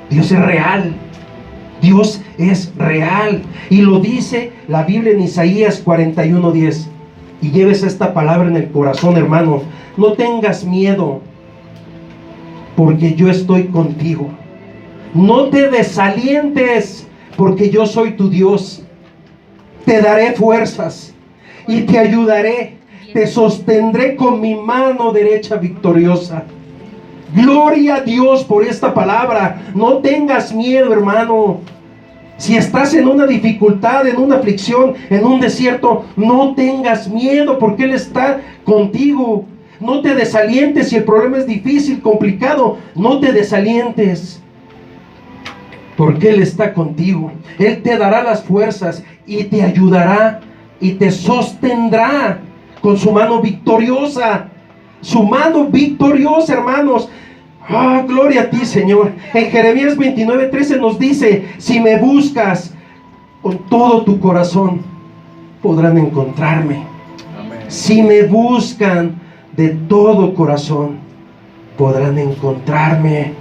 Dios es real. Dios es real. Y lo dice la Biblia en Isaías 41:10. Y lleves esta palabra en el corazón, hermano. No tengas miedo, porque yo estoy contigo. No te desalientes, porque yo soy tu Dios. Te daré fuerzas y te ayudaré. Te sostendré con mi mano derecha victoriosa. Gloria a Dios por esta palabra. No tengas miedo, hermano. Si estás en una dificultad, en una aflicción, en un desierto, no tengas miedo, porque Él está contigo. No te desalientes. Si el problema es difícil, complicado, no te desalientes, porque Él está contigo. Él te dará las fuerzas y te ayudará y te sostendrá con su mano victoriosa. Su mano victoriosa, hermanos. Ah, gloria a ti, Señor. En Jeremías 29:13 nos dice: si me buscas con todo tu corazón, podrán encontrarme. Amén. Si me buscan de todo corazón, podrán encontrarme.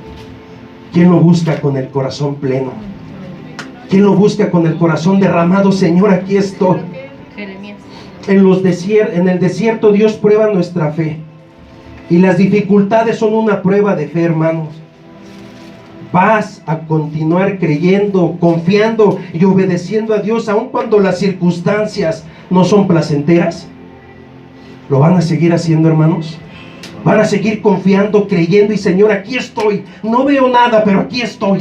¿Quién lo busca con el corazón pleno? ¿Quién lo busca con el corazón derramado? Señor, aquí estoy. En el desierto Dios prueba nuestra fe. Y las dificultades son una prueba de fe, hermanos. Vas a continuar creyendo, confiando y obedeciendo a Dios, aun cuando las circunstancias no son placenteras. ¿Lo van a seguir haciendo, hermanos? Van a seguir confiando, creyendo, y Señor, aquí estoy. No veo nada, pero aquí estoy.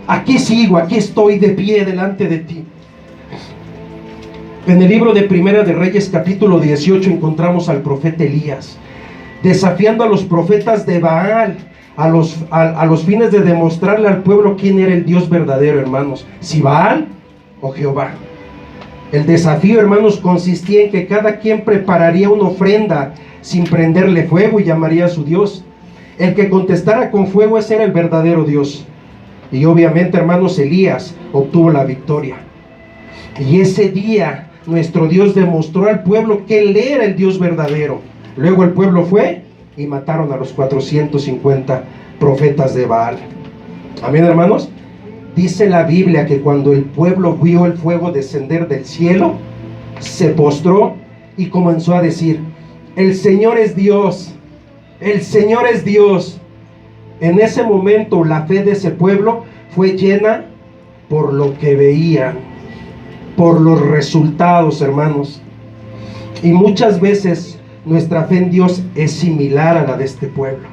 Aquí sigo, aquí estoy de pie delante de ti. En el libro de Primera de Reyes, capítulo 18, encontramos al profeta Elías desafiando a los profetas de Baal a los fines de demostrarle al pueblo quién era el Dios verdadero, hermanos, si Baal o Jehová. El desafío, hermanos, consistía en que cada quien prepararía una ofrenda sin prenderle fuego y llamaría a su Dios. El que contestara con fuego, ese era el verdadero Dios. Y obviamente, hermanos, Elías obtuvo la victoria. Y ese día nuestro Dios demostró al pueblo que Él era el Dios verdadero. Luego el pueblo fue y mataron a los 450 profetas de Baal. Amén, hermanos. Dice la Biblia que cuando el pueblo vio el fuego descender del cielo, se postró y comenzó a decir: el Señor es Dios, el Señor es Dios. En ese momento la fe de ese pueblo fue llena por lo que veían, por los resultados, hermanos. Y muchas veces nuestra fe en Dios es similar a la de este pueblo.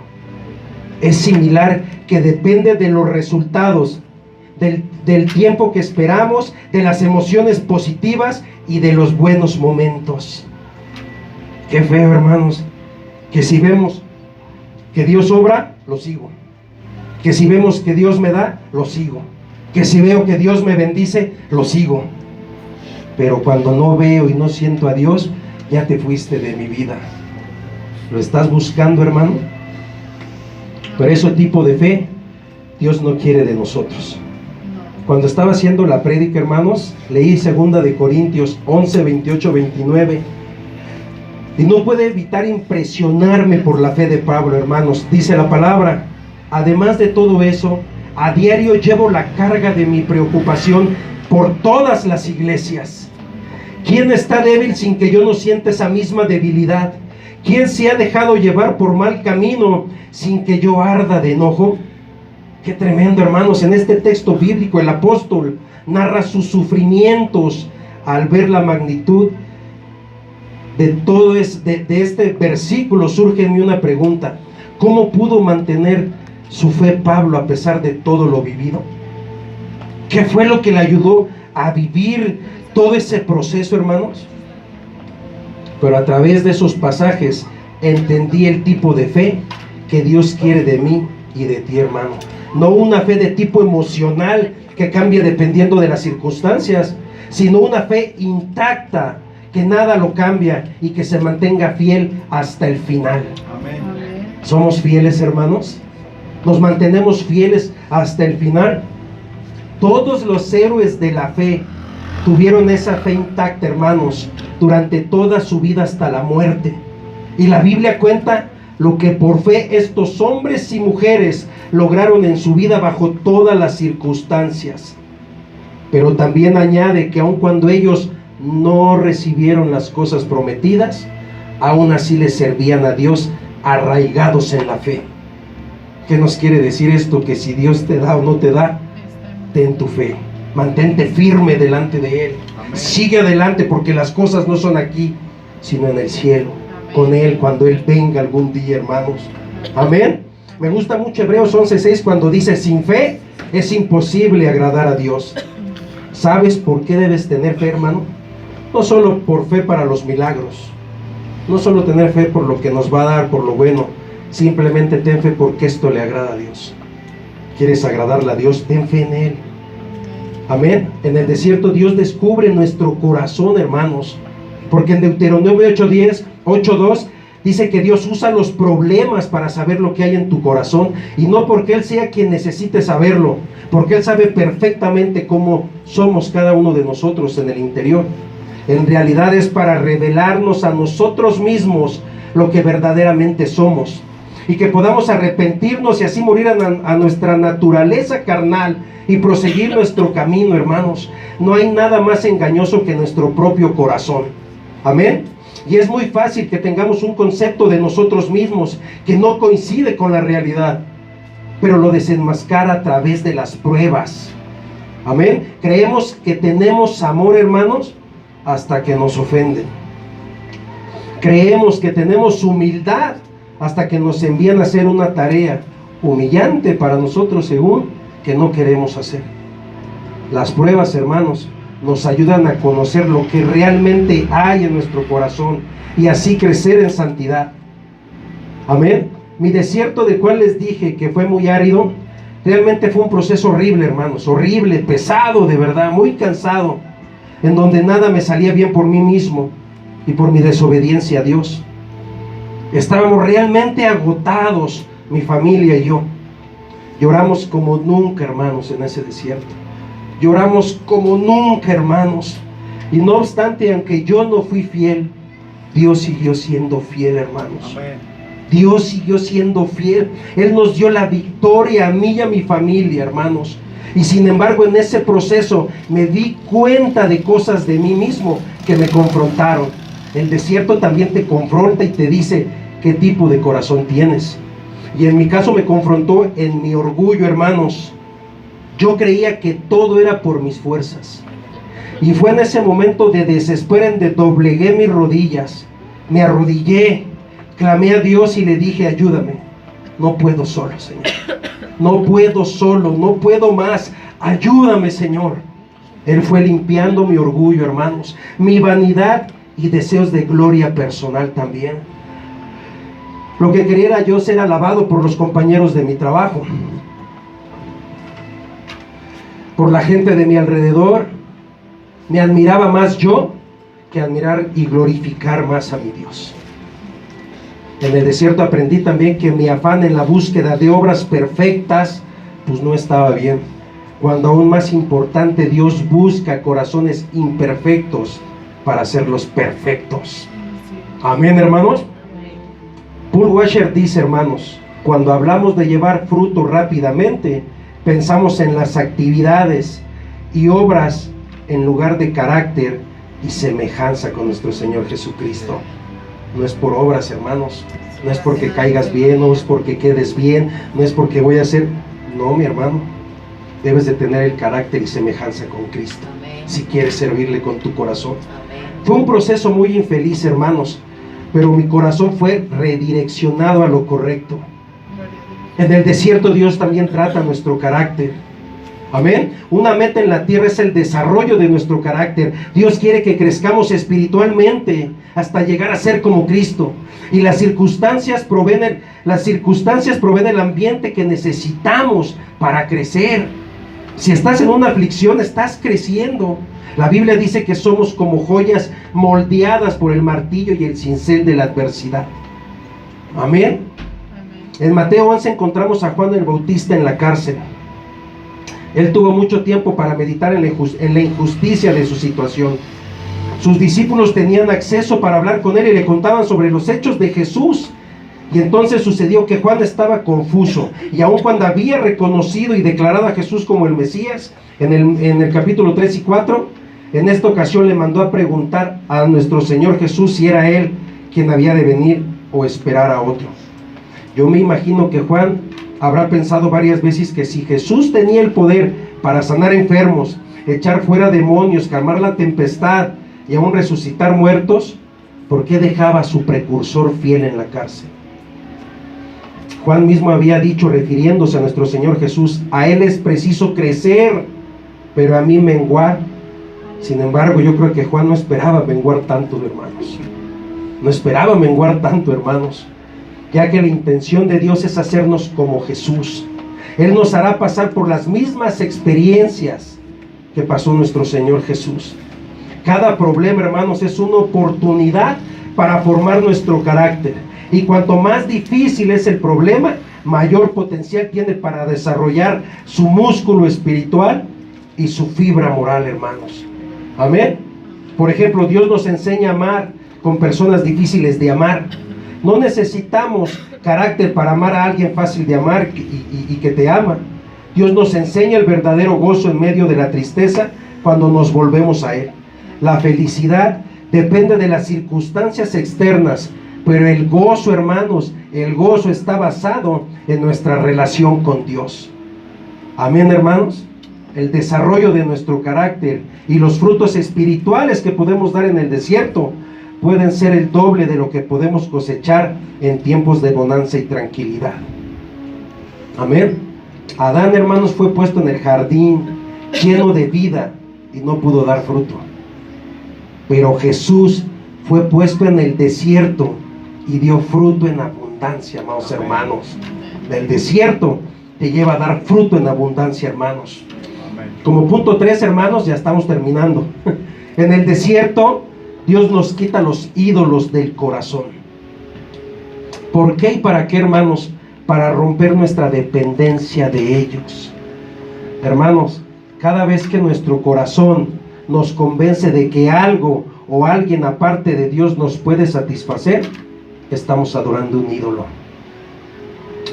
Es similar, que depende de los resultados, del tiempo que esperamos, de las emociones positivas y de los buenos momentos. Qué feo, hermanos, que si vemos que Dios obra, lo sigo. Que si vemos que Dios me da, lo sigo. Que si veo que Dios me bendice, lo sigo. Pero cuando no veo y no siento a Dios, ya te fuiste de mi vida. ¿Lo estás buscando, hermano? Pero ese tipo de fe Dios no quiere de nosotros. Cuando estaba haciendo la prédica, hermanos, leí 2 de Corintios 11, 28, 29. Y no puede evitar impresionarme por la fe de Pablo, hermanos. Dice la palabra: además de todo eso, A diario llevo la carga de mi preocupación por todas las iglesias. ¿Quién está débil sin que yo no sienta esa misma debilidad? ¿Quién se ha dejado llevar por mal camino sin que yo arda de enojo? Qué tremendo, hermanos. En este texto bíblico el apóstol narra sus sufrimientos al ver la magnitud de todo de este versículo. Surge en mí una pregunta: ¿cómo pudo mantener su fe Pablo a pesar de todo lo vivido? ¿Qué fue lo que le ayudó a vivir todo ese proceso, hermanos? Pero a través de esos pasajes entendí el tipo de fe que Dios quiere de mí y de ti, hermano. No una fe de tipo emocional que cambie dependiendo de las circunstancias, sino una fe intacta, que nada lo cambia y que se mantenga fiel hasta el final. Amén. ¿Somos fieles, hermanos? ¿Nos mantenemos fieles hasta el final? Todos los héroes de la fe tuvieron esa fe intacta, hermanos, durante toda su vida hasta la muerte. Y la Biblia cuenta lo que por fe estos hombres y mujeres lograron en su vida bajo todas las circunstancias. Pero también añade que aun cuando ellos no recibieron las cosas prometidas, aún así les servían a Dios arraigados en la fe. ¿Qué nos quiere decir esto? Que si Dios te da o no te da, ten tu fe, mantente firme delante de Él. Amén. Sigue adelante, porque las cosas no son aquí, sino en el cielo. Amén. Con Él cuando Él venga algún día, hermanos. Amén. Me gusta mucho Hebreos 11:6 cuando dice: sin fe es imposible agradar a Dios. ¿Sabes por qué debes tener fe, hermano? No solo por fe para los milagros, no solo tener fe por lo que nos va a dar, por lo bueno. Simplemente ten fe porque esto le agrada a Dios. ¿Quieres agradarle a Dios? Ten fe en Él. Amén. En el desierto Dios descubre nuestro corazón, hermanos, porque en Deuteronomio 8:2 dice que Dios usa los problemas para saber lo que hay en tu corazón, y no porque Él sea quien necesite saberlo, porque Él sabe perfectamente cómo somos cada uno de nosotros en el interior. En realidad es para revelarnos a nosotros mismos lo que verdaderamente somos, y que podamos arrepentirnos y así morir a nuestra naturaleza carnal y proseguir nuestro camino, hermanos. No hay nada más engañoso que nuestro propio corazón. Amén. Y es muy fácil que tengamos un concepto de nosotros mismos que no coincide con la realidad, pero lo desenmascara a través de las pruebas. Amén. Creemos que tenemos amor, hermanos, hasta que nos ofenden. Creemos que tenemos humildad hasta que nos envían a hacer una tarea humillante para nosotros, según que no queremos hacer. Las pruebas, hermanos, nos ayudan a conocer lo que realmente hay en nuestro corazón y así crecer en santidad. Amén. Mi desierto, del cual les dije que fue muy árido, realmente fue un proceso horrible, hermanos, horrible, pesado, de verdad, muy cansado, en donde nada me salía bien por mí mismo y por mi desobediencia a Dios. Estábamos realmente agotados, mi familia y yo. Lloramos como nunca, hermanos, en ese desierto. Lloramos como nunca, hermanos. Y no obstante, aunque yo no fui fiel, Dios siguió siendo fiel, hermanos. Amén. Dios siguió siendo fiel. Él nos dio la victoria a mí y a mi familia, hermanos. Y sin embargo, en ese proceso me di cuenta de cosas de mí mismo que me confrontaron. El desierto también te confronta y te dice qué tipo de corazón tienes. Y en mi caso me confrontó en mi orgullo, hermanos. Yo creía que todo era por mis fuerzas. Y fue en ese momento de desespero en que doblegué mis rodillas, me arrodillé, clamé a Dios y le dije: ayúdame. No puedo solo, Señor. No puedo solo, no puedo más. Ayúdame, Señor. Él fue limpiando mi orgullo, hermanos, mi vanidad y deseos de gloria personal también. Lo que quería era yo ser alabado por los compañeros de mi trabajo, por la gente de mi alrededor. Me admiraba más yo que admirar y glorificar más a mi Dios. En el desierto aprendí también que mi afán en la búsqueda de obras perfectas pues no estaba bien, cuando aún más importante, Dios busca corazones imperfectos para hacerlos perfectos. Amén, hermanos. Paul Washer dice, hermanos, cuando hablamos de llevar fruto rápidamente, Pensamos en las actividades y obras en lugar de carácter y semejanza con nuestro Señor Jesucristo. No es por obras, hermanos, no es porque caigas bien, no es porque quedes bien, no es porque voy a hacer, no, mi hermano, debes de tener el carácter y semejanza con Cristo, si quieres servirle con tu corazón. Fue un proceso muy infeliz, hermanos, pero mi corazón fue redireccionado a lo correcto. En el desierto Dios también trata nuestro carácter. Amén. Una meta en la tierra es el desarrollo de nuestro carácter. Dios quiere que crezcamos espiritualmente hasta llegar a ser como Cristo. Y las circunstancias proveen el ambiente que necesitamos para crecer. Si estás en una aflicción, estás creciendo. La Biblia dice que somos como joyas moldeadas por el martillo y el cincel de la adversidad. Amén. En Mateo 11 encontramos a Juan el Bautista en la cárcel. Él tuvo mucho tiempo para meditar en la injusticia de su situación. Sus discípulos tenían acceso para hablar con él y le contaban sobre los hechos de Jesús. Y entonces sucedió que Juan estaba confuso. Y aun cuando había reconocido y declarado a Jesús como el Mesías, en el capítulo 3 y 4, en esta ocasión le mandó a preguntar a nuestro Señor Jesús si era él quien había de venir o esperar a otro. Yo me imagino que Juan habrá pensado varias veces que si Jesús tenía el poder para sanar enfermos, echar fuera demonios, calmar la tempestad y aún resucitar muertos, ¿por qué dejaba a su precursor fiel en la cárcel? Juan mismo había dicho, refiriéndose a nuestro Señor Jesús, a él es preciso crecer, pero a mí menguar. Sin embargo, yo creo que Juan no esperaba menguar tanto, hermanos. No esperaba menguar tanto, hermanos, ya que la intención de Dios es hacernos como Jesús. Él nos hará pasar por las mismas experiencias que pasó nuestro Señor Jesús. Cada problema, hermanos, es una oportunidad para formar nuestro carácter. Y cuanto más difícil es el problema, mayor potencial tiene para desarrollar su músculo espiritual y su fibra moral, hermanos. Amén. Por ejemplo, Dios nos enseña a amar con personas difíciles de amar. No necesitamos carácter para amar a alguien fácil de amar y que te ama. Dios nos enseña el verdadero gozo en medio de la tristeza cuando nos volvemos a Él. La felicidad depende de las circunstancias externas, pero el gozo, hermanos, el gozo está basado en nuestra relación con Dios. Amén, hermanos. El desarrollo de nuestro carácter y los frutos espirituales que podemos dar en el desierto pueden ser el doble de lo que podemos cosechar en tiempos de bonanza y tranquilidad. Amén. Adán, hermanos, fue puesto en el jardín lleno de vida y no pudo dar fruto. Pero Jesús fue puesto en el desierto y dio fruto en abundancia, amados hermanos. El desierto te lleva a dar fruto en abundancia, hermanos. Como punto 3, hermanos, ya estamos terminando. En el desierto Dios nos quita los ídolos del corazón. ¿Por qué y para qué, hermanos? Para romper nuestra dependencia de ellos. Hermanos, cada vez que nuestro corazón nos convence de que algo o alguien aparte de Dios nos puede satisfacer, estamos adorando un ídolo.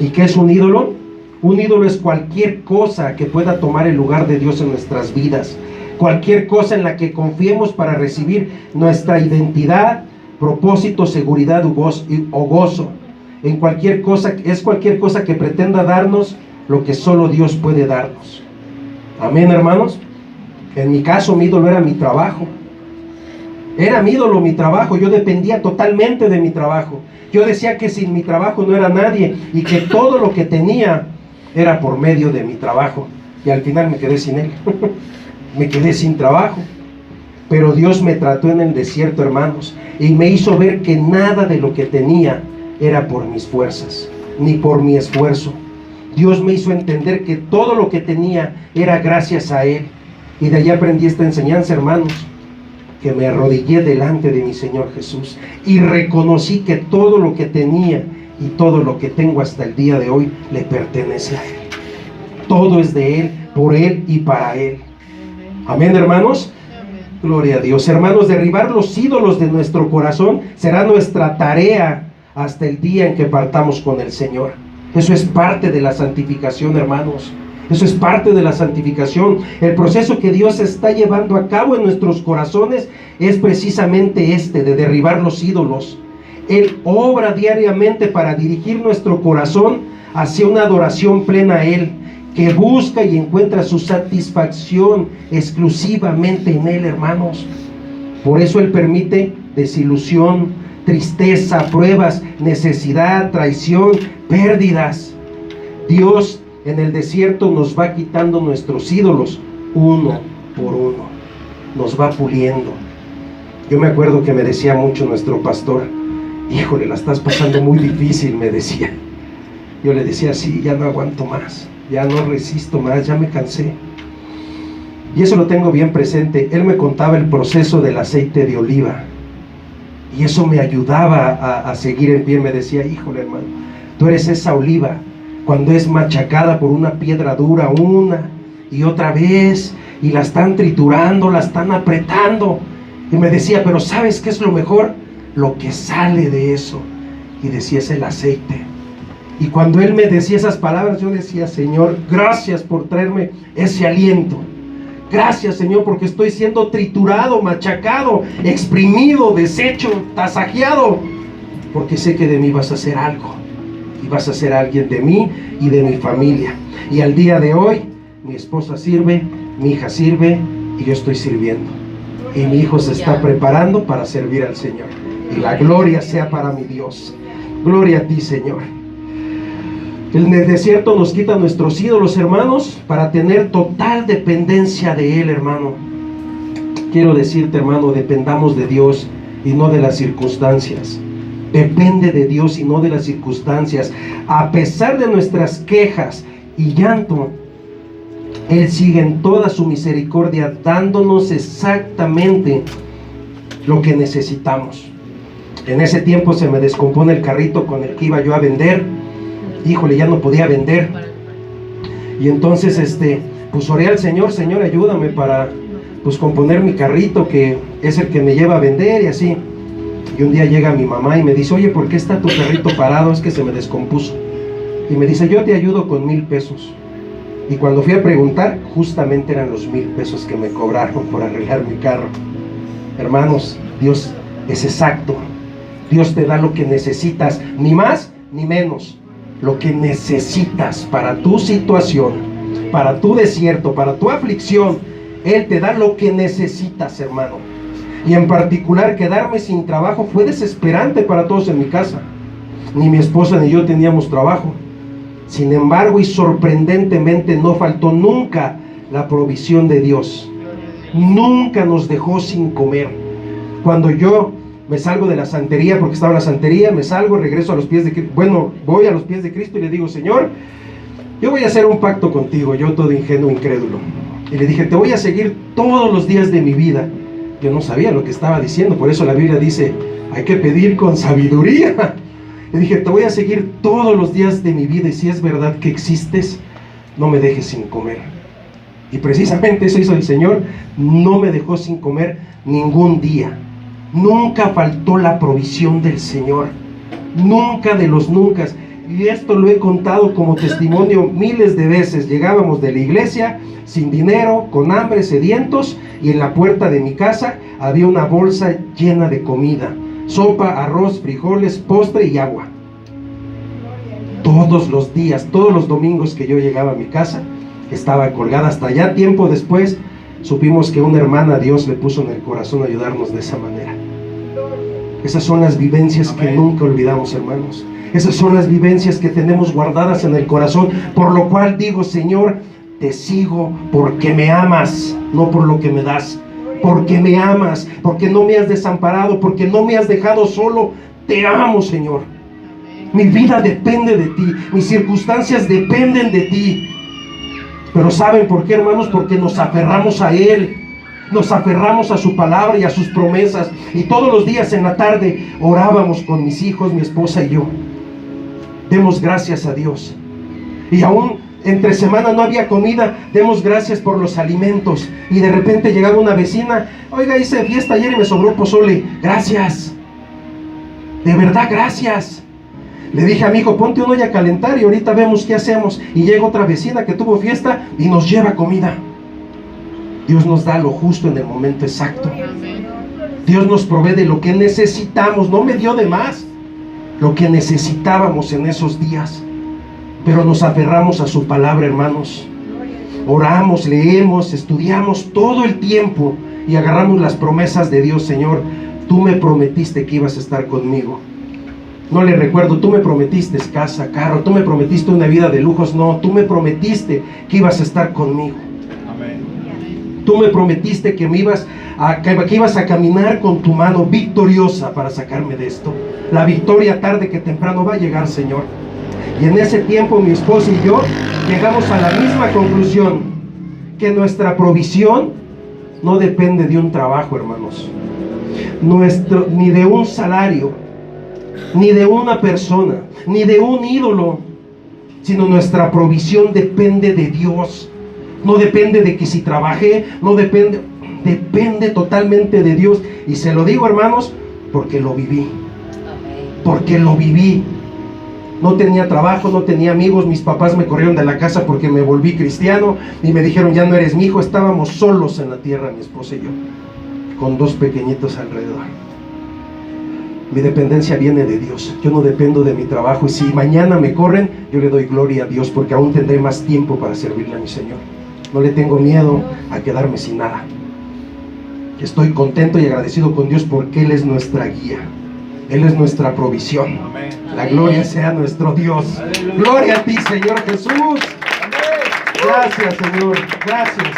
¿Y qué es un ídolo? Un ídolo es cualquier cosa que pueda tomar el lugar de Dios en nuestras vidas. Cualquier cosa en la que confiemos para recibir nuestra identidad, propósito, seguridad o gozo. Es cualquier cosa que pretenda darnos lo que solo Dios puede darnos. Amén, hermanos. En mi caso, mi ídolo era mi trabajo. Era mi ídolo mi trabajo. Yo dependía totalmente de mi trabajo. Yo decía que sin mi trabajo no era nadie y que todo lo que tenía era por medio de mi trabajo. Y al final me quedé sin él. Me quedé sin trabajo. Pero Dios me trató en el desierto, hermanos, y me hizo ver que nada de lo que tenía era por mis fuerzas, ni por mi esfuerzo. Dios me hizo entender que todo lo que tenía era gracias a Él. Y de allí aprendí esta enseñanza, hermanos, que me arrodillé delante de mi Señor Jesús y reconocí que todo lo que tenía y todo lo que tengo hasta el día de hoy le pertenece a Él. Todo es de Él, por Él y para Él. Amén, hermanos. Gloria a Dios. Hermanos, derribar los ídolos de nuestro corazón será nuestra tarea hasta el día en que partamos con el Señor. Eso es parte de la santificación, hermanos. Eso es parte de la santificación. El proceso que Dios está llevando a cabo en nuestros corazones es precisamente este, de derribar los ídolos. Él obra diariamente para dirigir nuestro corazón hacia una adoración plena a Él, que busca y encuentra su satisfacción exclusivamente en Él, hermanos. Por eso Él permite desilusión, tristeza, pruebas, necesidad, traición, pérdidas. Dios en el desierto nos va quitando nuestros ídolos uno por uno, nos va puliendo. Yo me acuerdo que me decía mucho nuestro pastor: híjole, la estás pasando muy difícil, me decía. Yo le decía: sí, ya no aguanto más, ya no resisto más, ya me cansé. Y eso lo tengo bien presente. Él me contaba el proceso del aceite de oliva, y eso me ayudaba a seguir en pie. Me decía: híjole, hermano, tú eres esa oliva cuando es machacada por una piedra dura una y otra vez, y la están triturando, la están apretando. Y me decía: pero ¿sabes qué es lo mejor? Lo que sale de eso. Y decía: es el aceite. Y cuando él me decía esas palabras, yo decía: Señor, gracias por traerme ese aliento. Gracias, Señor, porque estoy siendo triturado, machacado, exprimido, deshecho, tasajeado, porque sé que de mí vas a hacer algo, y vas a ser alguien de mí y de mi familia. Y al día de hoy, mi esposa sirve, mi hija sirve, y yo estoy sirviendo. Y mi hijo se está preparando para servir al Señor. Y la gloria sea para mi Dios. Gloria a ti, Señor. En el desierto nos quita nuestros ídolos, hermanos, para tener total dependencia de Él, hermano. Quiero decirte, hermano, dependamos de Dios y no de las circunstancias. Depende de Dios y no de las circunstancias. A pesar de nuestras quejas y llanto, Él sigue en toda su misericordia dándonos exactamente lo que necesitamos. En ese tiempo se me descompone el carrito con el que iba yo a vender. Híjole, ya no podía vender. Y entonces pues oré al Señor: Señor, ayúdame para pues componer mi carrito, que es el que me lleva a vender, y así. Y un día llega mi mamá y me dice: oye, ¿por qué está tu carrito parado? Es que se me descompuso. Y me dice: yo te ayudo con 1,000 pesos. Y cuando fui a preguntar, justamente eran los 1,000 pesos que me cobraron por arreglar mi carro. Hermanos, Dios es exacto. Dios te da lo que necesitas, ni más ni menos. Lo que necesitas para tu situación, para tu desierto, para tu aflicción. Él te da lo que necesitas, hermano. Y en particular, quedarme sin trabajo fue desesperante para todos en mi casa. Ni mi esposa ni yo teníamos trabajo. Sin embargo, y sorprendentemente, no faltó nunca la provisión de Dios. Nunca nos dejó sin comer. Cuando yo me salgo de la santería, porque estaba en la santería, me salgo, regreso a los pies de Cristo. Bueno, voy a los pies de Cristo y le digo: Señor, yo voy a hacer un pacto contigo. Yo, todo ingenuo, incrédulo, y le dije: te voy a seguir todos los días de mi vida. Yo no sabía lo que estaba diciendo, por eso la Biblia dice: hay que pedir con sabiduría. Le dije: te voy a seguir todos los días de mi vida, y si es verdad que existes, no me dejes sin comer. Y precisamente eso hizo el Señor. No me dejó sin comer ningún día. Nunca faltó la provisión del Señor. Nunca de los nunca. Y esto lo he contado como testimonio miles de veces. Llegábamos de la iglesia sin dinero, con hambre, sedientos, y en la puerta de mi casa había una bolsa llena de comida: sopa, arroz, frijoles, postre y agua. Todos los días, todos los domingos que yo llegaba a mi casa, estaba colgada. Hasta ya tiempo después supimos que una hermana Dios le puso en el corazón ayudarnos de esa manera. Esas son las vivencias que nunca olvidamos, hermanos. Esas son las vivencias que tenemos guardadas en el corazón, por lo cual digo: Señor, te sigo porque me amas, no por lo que me das. Porque me amas, porque no me has desamparado, porque no me has dejado solo. Te amo, Señor. Mi vida depende de ti, mis circunstancias dependen de ti. Pero ¿saben por qué, hermanos? Porque nos aferramos a Él. Nos aferramos a su palabra y a sus promesas. Y todos los días en la tarde orábamos con mis hijos, mi esposa y yo. Demos gracias a Dios. Y aún entre semana no había comida, demos gracias por los alimentos. Y de repente llegaba una vecina: oiga, hice fiesta ayer y me sobró pozole. Gracias. De verdad, gracias. Le dije a mi hijo, ponte un olla a calentar y ahorita vemos qué hacemos. Y llega otra vecina que tuvo fiesta y nos lleva comida. Dios nos da lo justo en el momento exacto. Dios nos provee de lo que necesitamos, no me dio de más, lo que necesitábamos en esos días. Pero nos aferramos a su palabra, hermanos. Oramos, leemos, estudiamos todo el tiempo y agarramos las promesas de Dios. Señor, tú me prometiste que ibas a estar conmigo. No le recuerdo, tú me prometiste casa, carro, tú me prometiste una vida de lujos. No, tú me prometiste que ibas a estar conmigo. Amén. Tú me prometiste que ibas a caminar con tu mano victoriosa para sacarme de esto. La victoria tarde que temprano va a llegar, Señor. Y en ese tiempo mi esposa y yo llegamos a la misma conclusión, que nuestra provisión no depende de un trabajo, hermanos, ni de un salario, ni de una persona, ni de un ídolo, sino nuestra provisión depende de Dios. No depende de que si trabajé, no depende totalmente de Dios. Y se lo digo, hermanos, porque lo viví. Porque lo viví. No tenía trabajo, no tenía amigos. Mis papás me corrieron de la casa porque me volví cristiano y me dijeron, ya no eres mi hijo. Estábamos solos en la tierra, mi esposa y yo, con 2 pequeñitos alrededor. Mi dependencia viene de Dios. Yo no dependo de mi trabajo. Y si mañana me corren, yo le doy gloria a Dios, porque aún tendré más tiempo para servirle a mi Señor. No le tengo miedo a quedarme sin nada. Estoy contento y agradecido con Dios porque Él es nuestra guía. Él es nuestra provisión. Amén. La gloria sea a nuestro Dios. Aleluya. Gloria a ti, Señor Jesús. Amén. Gracias, Señor. Gracias.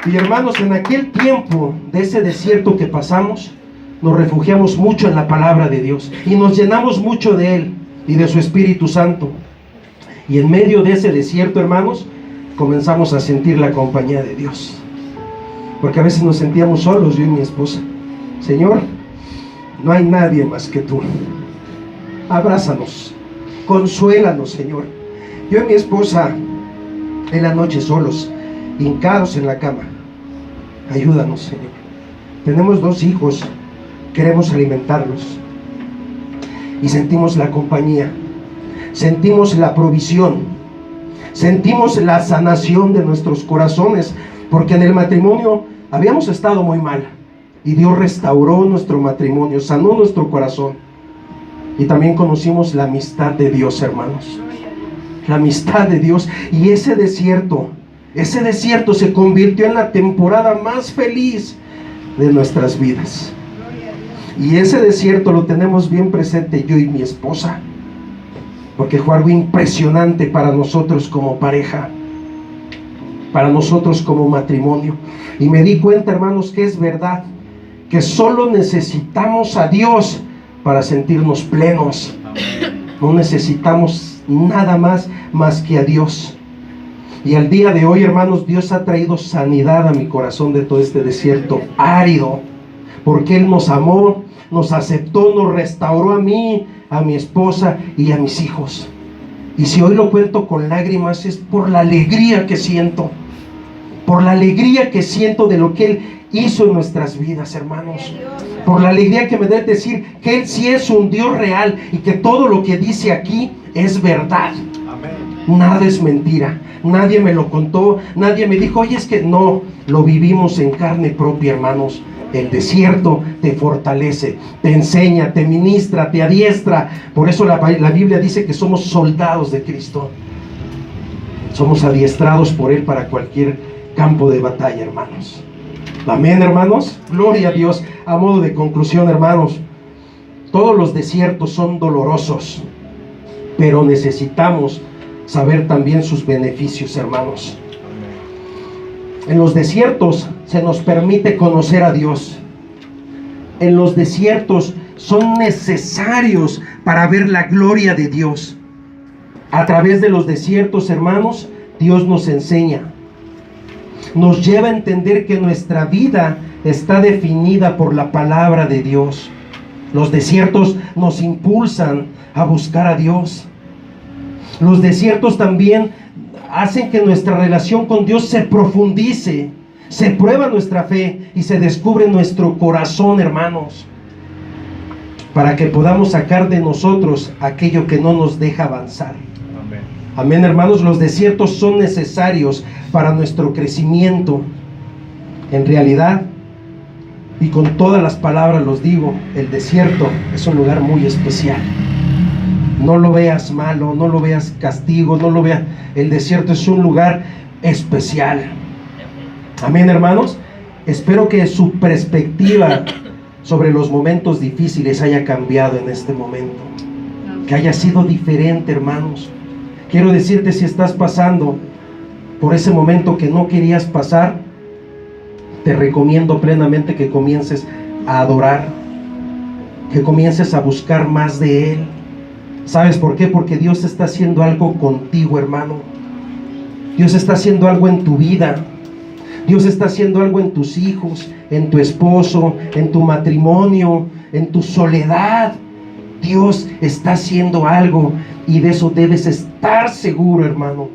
Y hermanos, en aquel tiempo de ese desierto que pasamos, nos refugiamos mucho en la palabra de Dios y nos llenamos mucho de Él y de su Espíritu Santo. Y en medio de ese desierto, hermanos, comenzamos a sentir la compañía de Dios, porque a veces nos sentíamos solos, yo y mi esposa. Señor, no hay nadie más que tú. Abrázanos, consuélanos, Señor. Yo y mi esposa en la noche solos, hincados en la cama. Ayúdanos, Señor. Tenemos 2 hijos, queremos alimentarlos y sentimos la compañía, sentimos la provisión, sentimos la sanación de nuestros corazones, porque en el matrimonio habíamos estado muy mal y Dios restauró nuestro matrimonio, sanó nuestro corazón. Y también conocimos la amistad de Dios, hermanos, la amistad de Dios. Y ese desierto se convirtió en la temporada más feliz de nuestras vidas. Y ese desierto lo tenemos bien presente yo y mi esposa, porque fue algo impresionante para nosotros como pareja, para nosotros como matrimonio. Y me di cuenta, hermanos, que es verdad, que solo necesitamos a Dios para sentirnos plenos. No necesitamos nada más que a Dios. Y al día de hoy, hermanos, Dios ha traído sanidad a mi corazón de todo este desierto árido, porque Él nos amó, nos aceptó, nos restauró a mí, a mi esposa y a mis hijos. Y si hoy lo cuento con lágrimas, es por la alegría que siento, por la alegría que siento de lo que Él hizo en nuestras vidas, hermanos, por la alegría que me da decir que Él sí es un Dios real y que todo lo que dice aquí es verdad. Amén. Nada es mentira. Nadie me lo contó, nadie me dijo, oye, es que no, lo vivimos en carne propia, hermanos. El desierto te fortalece, te enseña, te ministra, te adiestra. Por eso la Biblia dice que somos soldados de Cristo. Somos adiestrados por Él para cualquier campo de batalla, hermanos. Amén, hermanos. Gloria a Dios. A modo de conclusión, hermanos, todos los desiertos son dolorosos, pero necesitamos saber también sus beneficios, hermanos. En los desiertos se nos permite conocer a Dios. En los desiertos son necesarios para ver la gloria de Dios. A través de los desiertos, hermanos, Dios nos enseña. Nos lleva a entender que nuestra vida está definida por la palabra de Dios. Los desiertos nos impulsan a buscar a Dios. Los desiertos también hacen que nuestra relación con Dios se profundice, se prueba nuestra fe y se descubre nuestro corazón, hermanos. para que podamos sacar de nosotros aquello que no nos deja avanzar. Amén. Amén, hermanos. Los desiertos son necesarios para nuestro crecimiento. En realidad, y con todas las palabras los digo, el desierto es un lugar muy especial. No lo veas malo, no lo veas castigo, no lo veas. El desierto es un lugar especial. Amén, hermanos. Espero que su perspectiva sobre los momentos difíciles haya cambiado en este momento, que haya sido diferente, hermanos. Quiero decirte, si estás pasando por ese momento que no querías pasar, te recomiendo plenamente que comiences a adorar, que comiences a buscar más de Él. ¿Sabes por qué? Porque Dios está haciendo algo contigo, hermano. Dios está haciendo algo en tu vida. Dios está haciendo algo en tus hijos, en tu esposo, en tu matrimonio, en tu soledad. Dios está haciendo algo, y de eso debes estar seguro, hermano.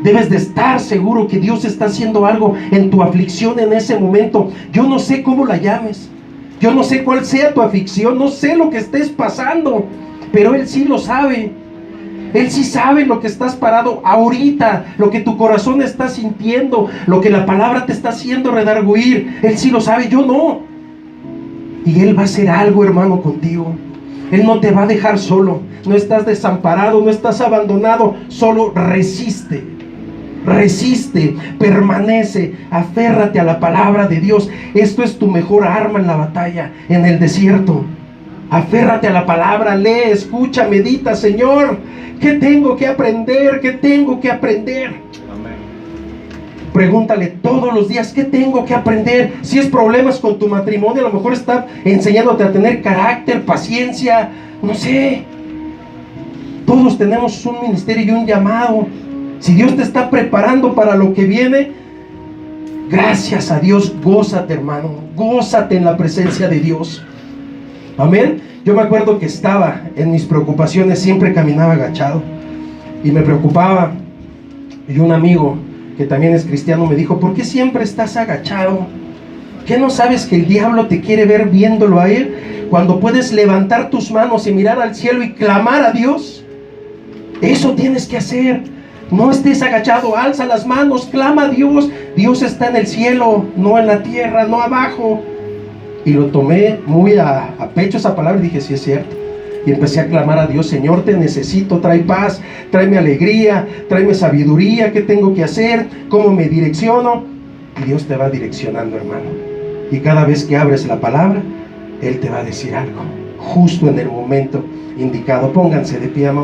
Debes de estar seguro que Dios está haciendo algo en tu aflicción en ese momento. Yo no sé cómo la llames, yo no sé cuál sea tu aflicción, no sé lo que estés pasando, pero Él sí lo sabe. Él sí sabe lo que estás parado ahorita, lo que tu corazón está sintiendo, lo que la palabra te está haciendo redarguir. Él sí lo sabe, yo no. Y Él va a hacer algo, hermano, contigo. Él no te va a dejar solo. No estás desamparado, no estás abandonado. Solo resiste, resiste, permanece, aférrate a la palabra de Dios. Esto es tu mejor arma en la batalla, en el desierto. Aférrate a la palabra, lee, escucha, medita. Señor, ¿qué tengo que aprender? ¿Qué tengo que aprender? Amén. Pregúntale todos los días, ¿qué tengo que aprender? Si es problemas con tu matrimonio, a lo mejor está enseñándote a tener carácter, paciencia, no sé. Todos tenemos un ministerio y un llamado. Si Dios te está preparando para lo que viene, gracias a Dios, gózate, hermano, gózate en la presencia de Dios. Amén. Yo me acuerdo que estaba en mis preocupaciones, siempre caminaba agachado y me preocupaba. Y un amigo que también es cristiano me dijo: ¿por qué siempre estás agachado? ¿Qué no sabes que el diablo te quiere ver viéndolo a Él? Cuando puedes levantar tus manos y mirar al cielo y clamar a Dios, eso tienes que hacer. No estés agachado, alza las manos, clama a Dios. Dios está en el cielo, no en la tierra, no abajo. Y lo tomé muy a pecho esa palabra y dije: sí, es cierto. Y empecé a clamar a Dios: Señor, te necesito, trae paz, tráeme alegría, tráeme sabiduría. ¿Qué tengo que hacer? ¿Cómo me direcciono? Y Dios te va direccionando, hermano. Y cada vez que abres la palabra, Él te va a decir algo, justo en el momento indicado. Pónganse de pie, amado.